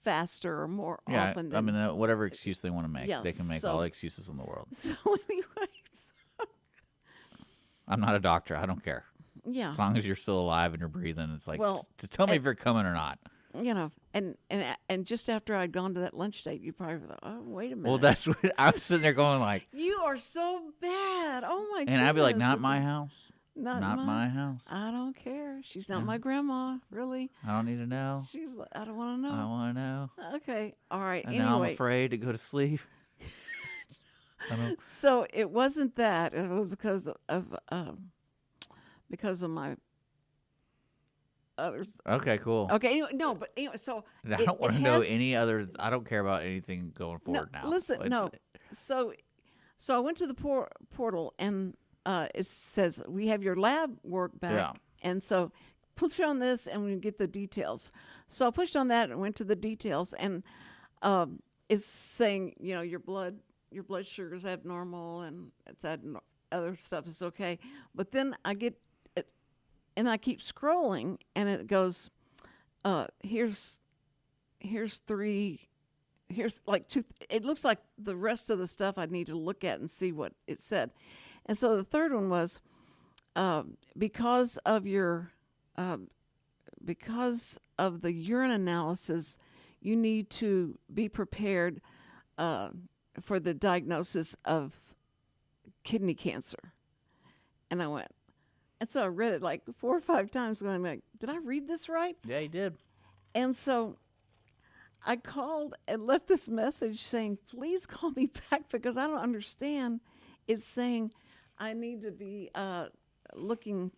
[SPEAKER 5] faster or more
[SPEAKER 6] Yeah,
[SPEAKER 5] often
[SPEAKER 6] I
[SPEAKER 5] than.
[SPEAKER 6] mean, whatever excuse they want to make,
[SPEAKER 5] Yes,
[SPEAKER 6] they can make
[SPEAKER 5] so-
[SPEAKER 6] all the excuses in the world.
[SPEAKER 5] So anyways,
[SPEAKER 6] I'm not a doctor. I don't care.
[SPEAKER 5] yeah,
[SPEAKER 6] As long as you're still alive and you're breathing, it's like,
[SPEAKER 5] Well,
[SPEAKER 6] to tell me if you're coming or not.
[SPEAKER 5] you know, and just after I'd gone to that lunch date, you probably thought, oh, wait a minute.
[SPEAKER 6] Well, that's what I'm sitting there going like,
[SPEAKER 5] you are so bad. Oh my goodness.
[SPEAKER 6] and I'd be like, not my house.
[SPEAKER 5] Not
[SPEAKER 6] my house.
[SPEAKER 5] I don't care. She's not my grandma, really.
[SPEAKER 6] I don't need to know.
[SPEAKER 5] She's like, I don't want to know.
[SPEAKER 6] I don't want to know.
[SPEAKER 5] Okay, all right.
[SPEAKER 6] And now I'm
[SPEAKER 5] Anyway,
[SPEAKER 6] afraid to go to sleep. I don't,
[SPEAKER 5] so it wasn't that. It was because of my others.
[SPEAKER 6] okay, cool.
[SPEAKER 5] Okay, anyway, no, but anyway, so
[SPEAKER 6] I don't want to know any other. I don't care about anything going forward now.
[SPEAKER 5] Listen,
[SPEAKER 6] It's-
[SPEAKER 5] no. So I went to the portal and it says we have your lab work back,
[SPEAKER 6] Yeah.
[SPEAKER 5] and so push on this and we get the details. So I pushed on that and went to the details, and it's saying your blood sugar is abnormal and it's other stuff is okay, but then I get it, and I keep scrolling and it goes, here's three. Here's like two. It looks like the rest of the stuff I need to look at and see what it said. And so the third one was because of the urine analysis, you need to be prepared for the diagnosis of kidney cancer. And I went, and so I read it like 4 or 5 times, going like, did I read this right?
[SPEAKER 6] Yeah, you did.
[SPEAKER 5] And so I called and left this message saying, please call me back because I don't understand. It's saying I need to be looking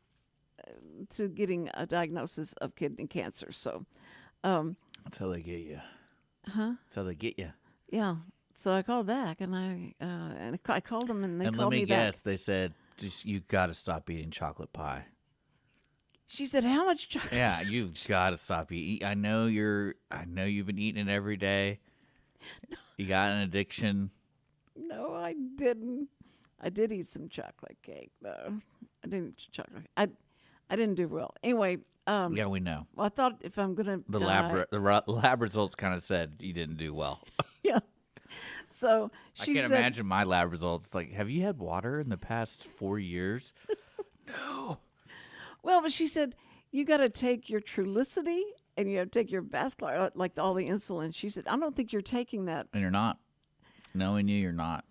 [SPEAKER 5] to getting a diagnosis of kidney cancer. So,
[SPEAKER 6] That's how they get you.
[SPEAKER 5] huh?
[SPEAKER 6] That's how they get you.
[SPEAKER 5] Yeah. So I called back and I called them and they
[SPEAKER 6] And let
[SPEAKER 5] called
[SPEAKER 6] me
[SPEAKER 5] me
[SPEAKER 6] guess,
[SPEAKER 5] back.
[SPEAKER 6] they said, just you got to stop eating chocolate pie.
[SPEAKER 5] She said, how much chocolate?
[SPEAKER 6] Yeah, you've got to stop eating. I know you've been eating it every day. You got an addiction.
[SPEAKER 5] No, I didn't. I did eat some chocolate cake, though. I didn't eat chocolate. I didn't do well. Anyway.
[SPEAKER 6] Yeah, we know.
[SPEAKER 5] Well, I thought if I'm gonna
[SPEAKER 6] The
[SPEAKER 5] die,
[SPEAKER 6] lab results kind of said you didn't do well.
[SPEAKER 5] yeah. So
[SPEAKER 6] I
[SPEAKER 5] she
[SPEAKER 6] can't
[SPEAKER 5] said,
[SPEAKER 6] imagine my lab results. It's like, have you had water in the past 4 years? No.
[SPEAKER 5] well, but she said you got to take your Trulicity and you have to take your vascular, like all the insulin. She said, I don't think you're taking that.
[SPEAKER 6] And you're not. Knowing you, you're not.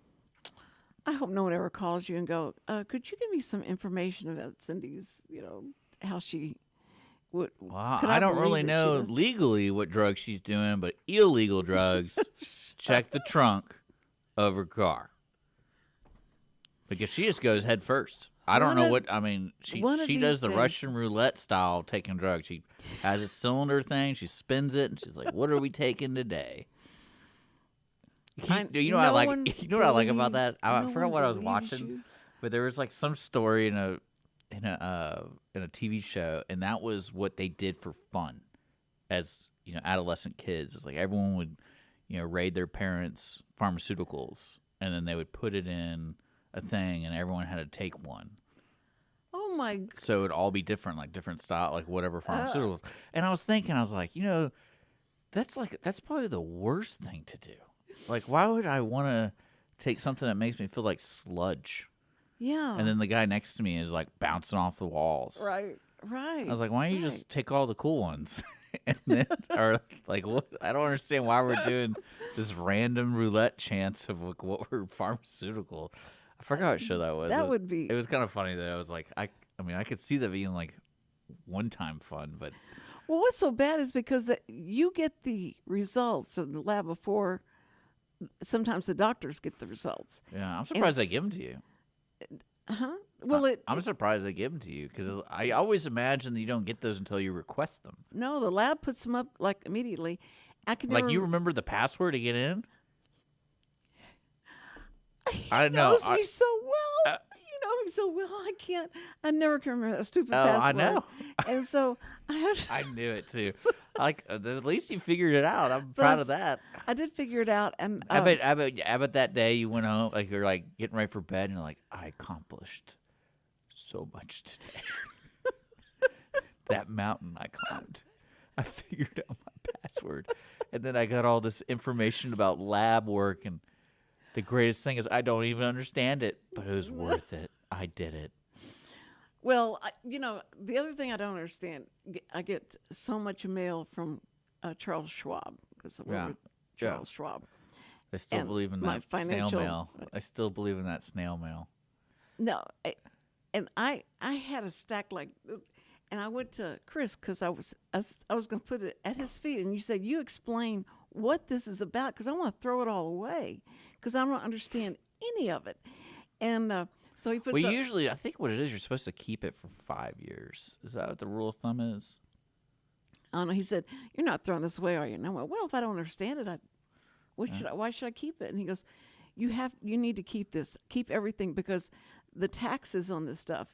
[SPEAKER 5] I hope no one ever calls you and go, could you give me some information about Cindy's, how she would.
[SPEAKER 6] Well,
[SPEAKER 5] could
[SPEAKER 6] I don't
[SPEAKER 5] believe
[SPEAKER 6] really
[SPEAKER 5] that she
[SPEAKER 6] know
[SPEAKER 5] was-
[SPEAKER 6] legally what drugs she's doing, but illegal drugs, check the trunk of her car. Because she just goes head first. I don't know what, I mean, she
[SPEAKER 5] one of
[SPEAKER 6] does
[SPEAKER 5] these
[SPEAKER 6] the
[SPEAKER 5] days-
[SPEAKER 6] Russian roulette style taking drugs. She has a cylinder thing, she spins it, and she's like, what are we taking today? You know what I
[SPEAKER 5] no
[SPEAKER 6] like?
[SPEAKER 5] one
[SPEAKER 6] You know what I like about
[SPEAKER 5] believes-
[SPEAKER 6] that? I
[SPEAKER 5] no
[SPEAKER 6] forgot
[SPEAKER 5] one
[SPEAKER 6] what I was
[SPEAKER 5] believes
[SPEAKER 6] watching,
[SPEAKER 5] you.
[SPEAKER 6] but there was like some story in a TV show, and that was what they did for fun as adolescent kids. It's like everyone would raid their parents' pharmaceuticals, and then they would put it in a thing, and everyone had to take one.
[SPEAKER 5] Oh my!
[SPEAKER 6] So it'd all be different, like different style, like whatever pharmaceuticals. And I was thinking, I was like, that's probably the worst thing to do. Like, why would I want to take something that makes me feel like sludge?
[SPEAKER 5] Yeah.
[SPEAKER 6] And then the guy next to me is like bouncing off the walls.
[SPEAKER 5] right.
[SPEAKER 6] I was like, why don't you just take all the cool ones? And then, or like, what? I don't understand why we're doing this random roulette chance of like what we're pharmaceutical. I forgot what show that was.
[SPEAKER 5] That would be-
[SPEAKER 6] It was kind of funny that I was like, I mean, I could see that being like one-time fun, but
[SPEAKER 5] Well, what's so bad is because you get the results of the lab before. Sometimes the doctors get the results.
[SPEAKER 6] yeah, I'm surprised they
[SPEAKER 5] s-
[SPEAKER 6] give them to you.
[SPEAKER 5] Huh? Well,
[SPEAKER 6] I'm surprised they give them to you because I always imagine that you don't get those until you request them.
[SPEAKER 5] no, the lab puts them up like immediately. I can
[SPEAKER 6] Like
[SPEAKER 5] never,
[SPEAKER 6] you remember the password to get in?
[SPEAKER 5] He
[SPEAKER 6] I know.
[SPEAKER 5] knows me so well. You know me so well. I never can remember that stupid
[SPEAKER 6] Oh, I
[SPEAKER 5] password.
[SPEAKER 6] know.
[SPEAKER 5] And so I have.
[SPEAKER 6] I knew it too. Like at least you figured it out. I'm proud of that.
[SPEAKER 5] I did figure it out, and
[SPEAKER 6] I bet that day you went home, like you're like getting ready for bed, and you're like, I accomplished so much today. That mountain I climbed, I figured out my password, and then I got all this information about lab work, and the greatest thing is I don't even understand it, but it was worth it. I did it.
[SPEAKER 5] Well, the other thing I don't understand, I get so much mail from Charles Schwab because I work
[SPEAKER 6] Yeah.
[SPEAKER 5] with
[SPEAKER 6] Yeah.
[SPEAKER 5] Charles Schwab.
[SPEAKER 6] I still
[SPEAKER 5] And
[SPEAKER 6] believe in
[SPEAKER 5] my
[SPEAKER 6] that snail
[SPEAKER 5] financial-
[SPEAKER 6] mail. I still believe in that snail mail.
[SPEAKER 5] No, I had a stack like this, and I went to Chris because I was going to put it at his feet, and you said you explain what this is about because I want to throw it all away because I don't understand any of it, and so he puts.
[SPEAKER 6] Well,
[SPEAKER 5] up,
[SPEAKER 6] usually, I think what it is, you're supposed to keep it for 5 years. Is that what the rule of thumb is?
[SPEAKER 5] I don't know. He said, "You're not throwing this away, are you?" And I went, "Well, if I don't understand it, why should I keep it?" And he goes, you need to keep this, keep everything because the taxes on this stuff,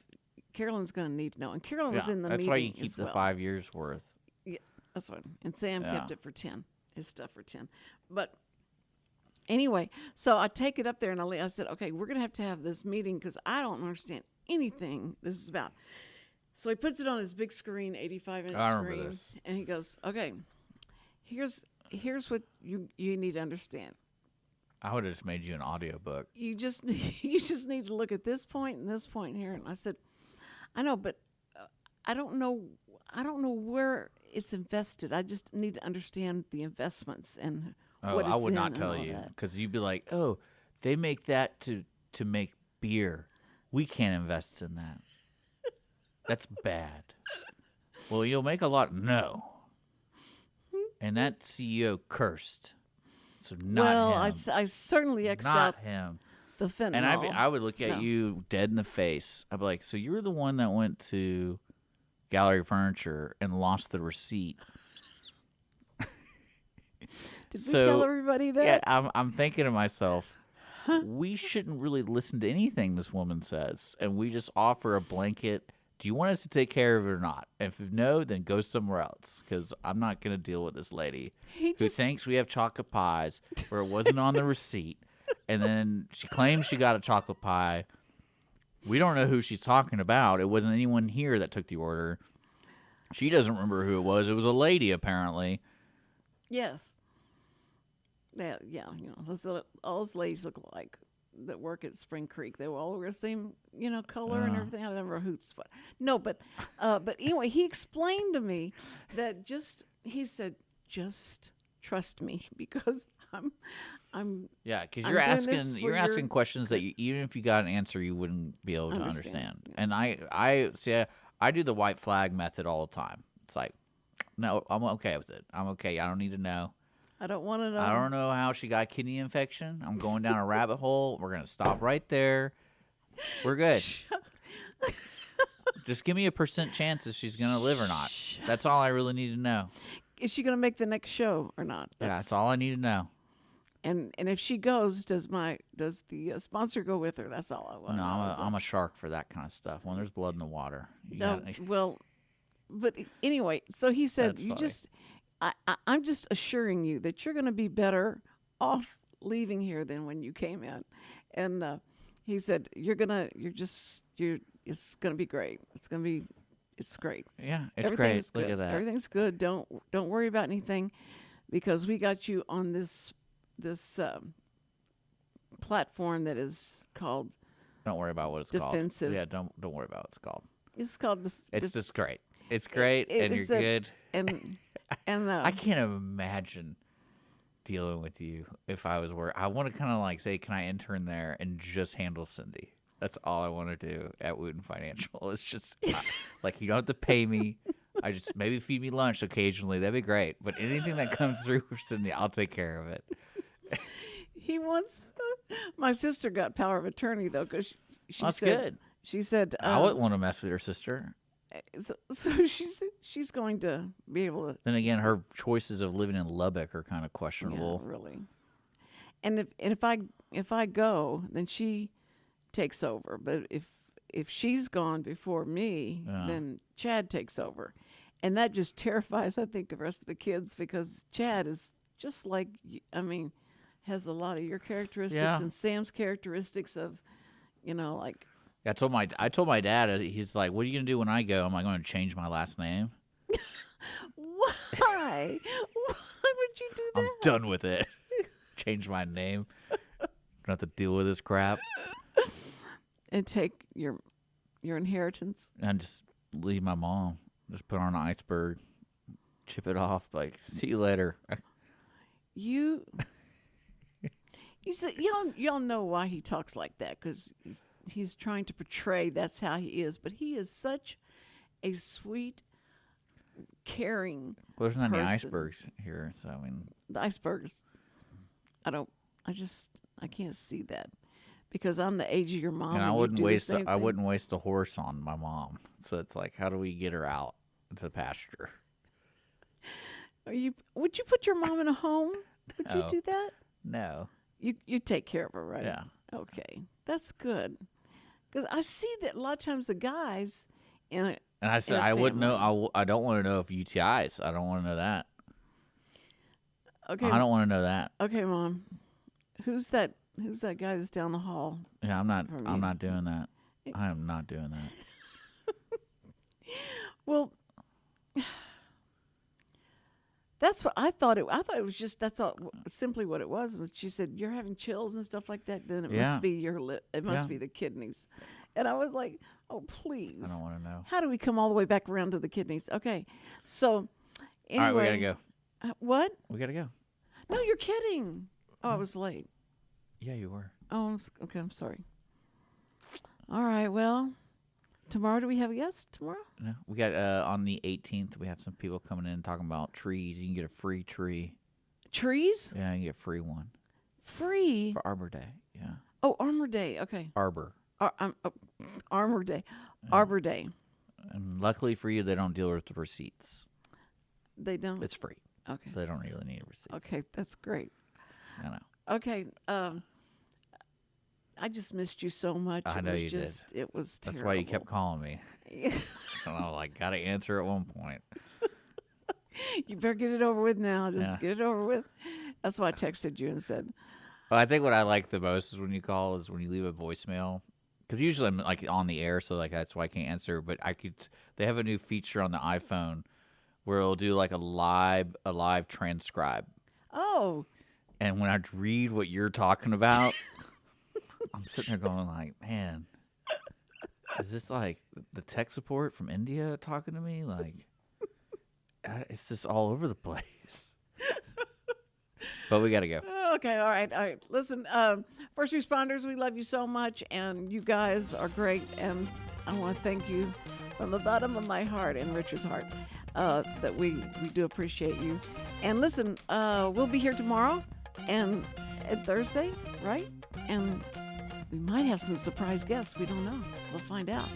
[SPEAKER 5] Carolyn's going to need to know. And Carolyn was in the
[SPEAKER 6] that's
[SPEAKER 5] meeting
[SPEAKER 6] why you keep
[SPEAKER 5] as
[SPEAKER 6] the
[SPEAKER 5] well.
[SPEAKER 6] 5 years worth.
[SPEAKER 5] Yeah, that's what. And Sam
[SPEAKER 6] Yeah.
[SPEAKER 5] kept it for 10, his stuff for 10. But anyway, so I take it up there and I said, okay, we're going to have this meeting because I don't understand anything this is about. So he puts it on his big screen, 85-inch
[SPEAKER 6] I remember
[SPEAKER 5] screen,
[SPEAKER 6] this.
[SPEAKER 5] and he goes, okay, here's what you need to understand.
[SPEAKER 6] I would have just made you an audiobook.
[SPEAKER 5] You just need to look at this point and this point here. And I said, I know, but I don't know where it's invested. I just need to understand the investments and
[SPEAKER 6] Oh,
[SPEAKER 5] what it's
[SPEAKER 6] I would
[SPEAKER 5] in
[SPEAKER 6] not
[SPEAKER 5] and
[SPEAKER 6] tell
[SPEAKER 5] all
[SPEAKER 6] you
[SPEAKER 5] that.
[SPEAKER 6] because you'd be like, oh, they make that to make beer. We can't invest in that. That's bad. Well, you'll make a lot. No. And that CEO cursed. So not
[SPEAKER 5] Well,
[SPEAKER 6] him.
[SPEAKER 5] I certainly X'd
[SPEAKER 6] not
[SPEAKER 5] out
[SPEAKER 6] him.
[SPEAKER 5] the fentanyl.
[SPEAKER 6] And I would look at
[SPEAKER 5] No.
[SPEAKER 6] you dead in the face. I'd be like, so you were the one that went to Gallery Furniture and lost the receipt.
[SPEAKER 5] Did
[SPEAKER 6] so-
[SPEAKER 5] we tell everybody that?
[SPEAKER 6] Yeah, I'm thinking to myself, we shouldn't really listen to anything this woman says, and we just offer a blanket. Do you want us to take care of it or not? If no, then go somewhere else, because I'm not going to deal with this lady
[SPEAKER 5] He
[SPEAKER 6] who
[SPEAKER 5] just-
[SPEAKER 6] thinks we have chocolate pies where it wasn't on the receipt, And then she claims she got a chocolate pie. We don't know who she's talking about. It wasn't anyone here that took the order. She doesn't remember who it was. It was a lady, apparently.
[SPEAKER 5] Yes. Yeah, all those ladies look like that work at Spring Creek. They were all wear the same, color and everything. I don't remember who's what. No, but anyway, he explained to me that he said, just trust me because I'm
[SPEAKER 6] Yeah, because
[SPEAKER 5] I'm
[SPEAKER 6] you're asking questions that even if you got an answer, you wouldn't be able to understand.
[SPEAKER 5] Yeah.
[SPEAKER 6] And I do the white flag method all the time. It's like, no, I'm okay with it. I'm okay. I don't need to know.
[SPEAKER 5] I don't want to know.
[SPEAKER 6] I don't know how she got kidney infection. I'm going down a rabbit hole. We're going to stop right there. We're good. Just give me a % chance if she's going to live or not. That's all I really need to know.
[SPEAKER 5] Is she going to make the next show or not?
[SPEAKER 6] That's all I need to know.
[SPEAKER 5] And if she goes, does the sponsor go with her? That's all I want.
[SPEAKER 6] No, I'm a shark for that kind of stuff. When there's blood in the water.
[SPEAKER 5] But anyway, so he said,
[SPEAKER 6] That's funny.
[SPEAKER 5] I'm just assuring you that you're going to be better off leaving here than when you came in. And he said, it's going to be great. It's great.
[SPEAKER 6] Yeah, it's
[SPEAKER 5] Everything's
[SPEAKER 6] great. Look
[SPEAKER 5] good.
[SPEAKER 6] at that.
[SPEAKER 5] Everything's good. Don't worry about anything because we got you on this platform that is called
[SPEAKER 6] Don't worry about what it's
[SPEAKER 5] defensive.
[SPEAKER 6] called. Yeah, don't worry about what it's called.
[SPEAKER 5] It's called
[SPEAKER 6] It's just great. It's great, and you're good.
[SPEAKER 5] And
[SPEAKER 6] I can't imagine dealing with you if I was I want to kind of like say, can I intern there and just handle Cindy? That's all I want to do at Wootton Financial. It's just like you don't have to pay me. I just maybe feed me lunch occasionally. That'd be great. But anything that comes through for Cindy, I'll take care of it.
[SPEAKER 5] He wants. My sister got power of attorney though because she
[SPEAKER 6] That's
[SPEAKER 5] said
[SPEAKER 6] good.
[SPEAKER 5] she said
[SPEAKER 6] I wouldn't want to mess with her sister.
[SPEAKER 5] So she said she's going to be able to.
[SPEAKER 6] Then again, her choices of living in Lubbock are kind of
[SPEAKER 5] Yeah,
[SPEAKER 6] questionable.
[SPEAKER 5] really. And if I go, then she takes over. But if she's gone before me, then Chad takes over, and that just terrifies I think the rest of the kids because Chad is just like has a lot of your characteristics and Sam's characteristics of, like.
[SPEAKER 6] I told my dad, he's like, "What are you gonna do when I go?" I'm like, "I'm gonna change my last name."
[SPEAKER 5] Why? Why would you do that?
[SPEAKER 6] I'm done with it. Change my name. Don't have to deal with this crap.
[SPEAKER 5] And take your inheritance.
[SPEAKER 6] And just leave my mom. Just put her on an iceberg. Chip it off. Like, see you later.
[SPEAKER 5] You said y'all know why he talks like that because he's trying to portray that's how he is, but he is such a sweet, caring.
[SPEAKER 6] Well, there's not any
[SPEAKER 5] person.
[SPEAKER 6] icebergs here, so I mean,
[SPEAKER 5] The icebergs. I can't see that because I'm the age of your mom.
[SPEAKER 6] and I
[SPEAKER 5] you
[SPEAKER 6] wouldn't
[SPEAKER 5] do the
[SPEAKER 6] waste
[SPEAKER 5] same
[SPEAKER 6] I
[SPEAKER 5] thing.
[SPEAKER 6] wouldn't waste a horse on my mom. So it's like, how do we get her out to pasture?
[SPEAKER 5] Would you put your mom in a home? Would you
[SPEAKER 6] No.
[SPEAKER 5] do that?
[SPEAKER 6] No.
[SPEAKER 5] You take care of her, right?
[SPEAKER 6] Yeah.
[SPEAKER 5] Okay, that's good. Because I see that a lot of times the guys
[SPEAKER 6] And I said
[SPEAKER 5] in a
[SPEAKER 6] I wouldn't
[SPEAKER 5] family.
[SPEAKER 6] know. I don't want to know if UTIs. I don't want to know that.
[SPEAKER 5] Okay.
[SPEAKER 6] I don't want to know that.
[SPEAKER 5] Okay, Mom. Who's that guy that's down the hall?
[SPEAKER 6] Yeah, I'm not.
[SPEAKER 5] From
[SPEAKER 6] I'm
[SPEAKER 5] you.
[SPEAKER 6] not doing that. I am not doing that.
[SPEAKER 5] Well, that's what I thought. I thought it was just that's all simply what it was. But she said you're having chills and stuff like that. Then it
[SPEAKER 6] Yeah.
[SPEAKER 5] must be your it must
[SPEAKER 6] Yeah.
[SPEAKER 5] be the kidneys. And I was like, oh please.
[SPEAKER 6] I don't want to know.
[SPEAKER 5] How do we come all the way back around to the kidneys? Okay, so anyway,
[SPEAKER 6] All right, we gotta go.
[SPEAKER 5] What?
[SPEAKER 6] We gotta go.
[SPEAKER 5] No, you're kidding. Oh, I was late.
[SPEAKER 6] Yeah, you were.
[SPEAKER 5] Oh, okay. I'm sorry. All right. Well, tomorrow do we have a guest tomorrow?
[SPEAKER 6] No, we got on the 18th. We have some people coming in talking about trees. You can get a free tree.
[SPEAKER 5] Trees?
[SPEAKER 6] Yeah, you can get a free one
[SPEAKER 5] Free?
[SPEAKER 6] for Arbor Day. Yeah,
[SPEAKER 5] Oh, Armor Day. Okay.
[SPEAKER 6] Arbor.
[SPEAKER 5] Armor Day. Arbor Day.
[SPEAKER 6] And luckily for you, they don't deal with the receipts.
[SPEAKER 5] They don't.
[SPEAKER 6] It's free,
[SPEAKER 5] Okay.
[SPEAKER 6] so they don't really need receipts.
[SPEAKER 5] Okay, that's great.
[SPEAKER 6] I know.
[SPEAKER 5] Okay. I just missed you so much.
[SPEAKER 6] I
[SPEAKER 5] It
[SPEAKER 6] know
[SPEAKER 5] was
[SPEAKER 6] you did.
[SPEAKER 5] just, It was
[SPEAKER 6] That's
[SPEAKER 5] terrible.
[SPEAKER 6] why you kept calling me. And I was like, gotta answer at one point.
[SPEAKER 5] You better get it over with now. Just
[SPEAKER 6] Yeah.
[SPEAKER 5] get it over with. That's why I texted you and said,
[SPEAKER 6] Well, I think what I like the most is when you call is when you leave a voicemail. Because usually I'm like on the air, so like that's why I can't answer. But they have a new feature on the iPhone where it'll do like a live transcribe.
[SPEAKER 5] Oh.
[SPEAKER 6] And when I read what you're talking about, I'm sitting there going like, man, is this like the tech support from India talking to me? Like, it's just all over the place. But we got to go.
[SPEAKER 5] Okay, all right. Listen, first responders, we love you so much, and you guys are great, and I want to thank you from the bottom of my heart and Richard's heart that we do appreciate you. And listen, we'll be here tomorrow and Thursday, right? And we might have some surprise guests. We don't know. We'll find out.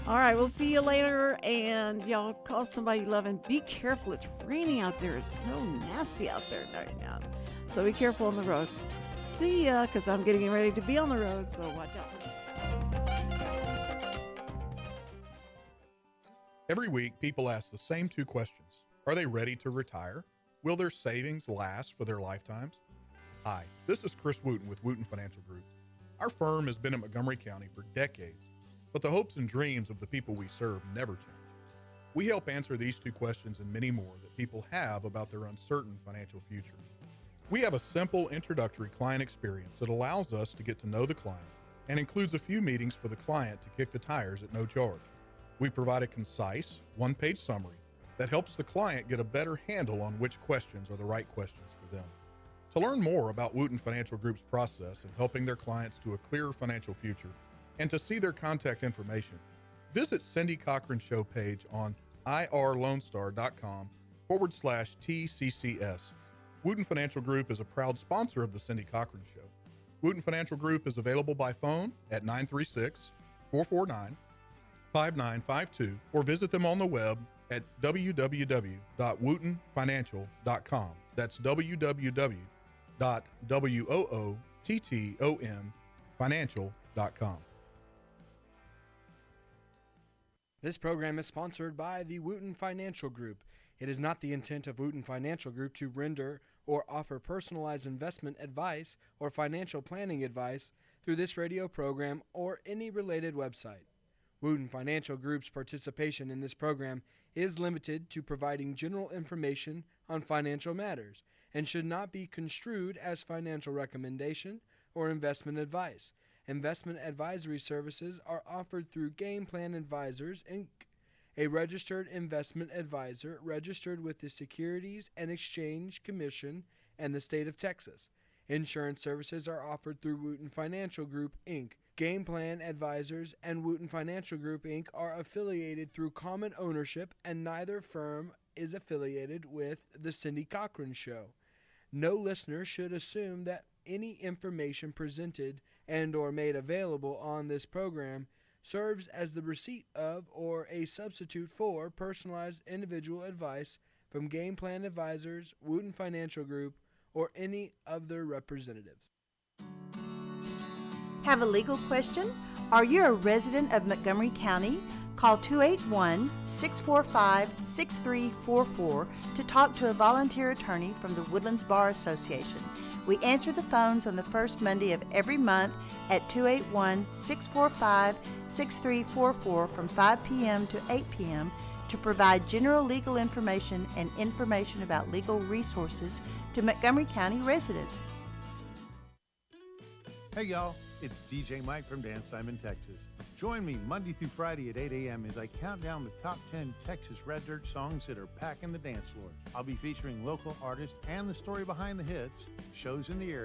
[SPEAKER 5] All right, we'll see you later, and y'all call somebody you love, and be careful. It's raining out there. It's so nasty out there right now. So be careful on the road. See ya, because I'm getting ready to be on the road, so watch out.
[SPEAKER 1] Every week, people ask the same two questions. Are they ready to retire? Will their savings last for their lifetimes? Hi, this is Chris Wootton with Wootton Financial Group. Our firm has been in Montgomery County for decades, but the hopes and dreams of the people we serve never change. We help answer these two questions and many more that people have about their uncertain financial future. We have a simple introductory client experience that allows us to get to know the client and includes a few meetings for the client to kick the tires at no charge. We provide a concise, one-page summary that helps the client get a better handle on which questions are the right questions for them. To learn more about Wootton Financial Group's process in helping their clients to a clearer financial future and to see their contact information, visit Cindy Cochran's show page on irlonestar.com/TCCS. Wootton Financial Group is a proud sponsor of the Cindy Cochran Show. Wootton Financial Group is available by phone at 936-449-5952 or visit them on the web at www.woottonfinancial.com. That's www.woottonfinancial.com.
[SPEAKER 7] This program is sponsored by the Wootton Financial Group. It is not the intent of Wootton Financial Group to render or offer personalized investment advice or financial planning advice through this radio program or any related website. Wootton Financial Group's participation in this program is limited to providing general information on financial matters and should not be construed as financial recommendation or investment advice. Investment advisory services are offered through Game Plan Advisors, Inc., a registered investment advisor registered with the Securities and Exchange Commission and the state of Texas. Insurance services are offered through Wootton Financial Group, Inc. Game Plan Advisors and Wootton Financial Group, Inc. are affiliated through common ownership, and neither firm is affiliated with The Cindy Cochran Show. No listener should assume that any information presented and or made available on this program serves as the receipt of or a substitute for personalized individual advice from Game Plan Advisors, Wootton Financial Group, or any of their representatives.
[SPEAKER 8] Have a legal question? Are you a resident of Montgomery County? Call 281-645-6344 to talk to a volunteer attorney from the Woodlands Bar Association. We answer the phones on the first Monday of every month at 281-645-6344 from 5 p.m. to 8 p.m. to provide general legal information and information about legal resources to Montgomery County residents.
[SPEAKER 9] Hey y'all, it's DJ Mike from Dan Simon, Texas. Join me Monday through Friday at 8 a.m. as I count down the top 10 Texas Red Dirt songs that are packing the dance floor. I'll be featuring local artists and the story behind the hits, shows in the area,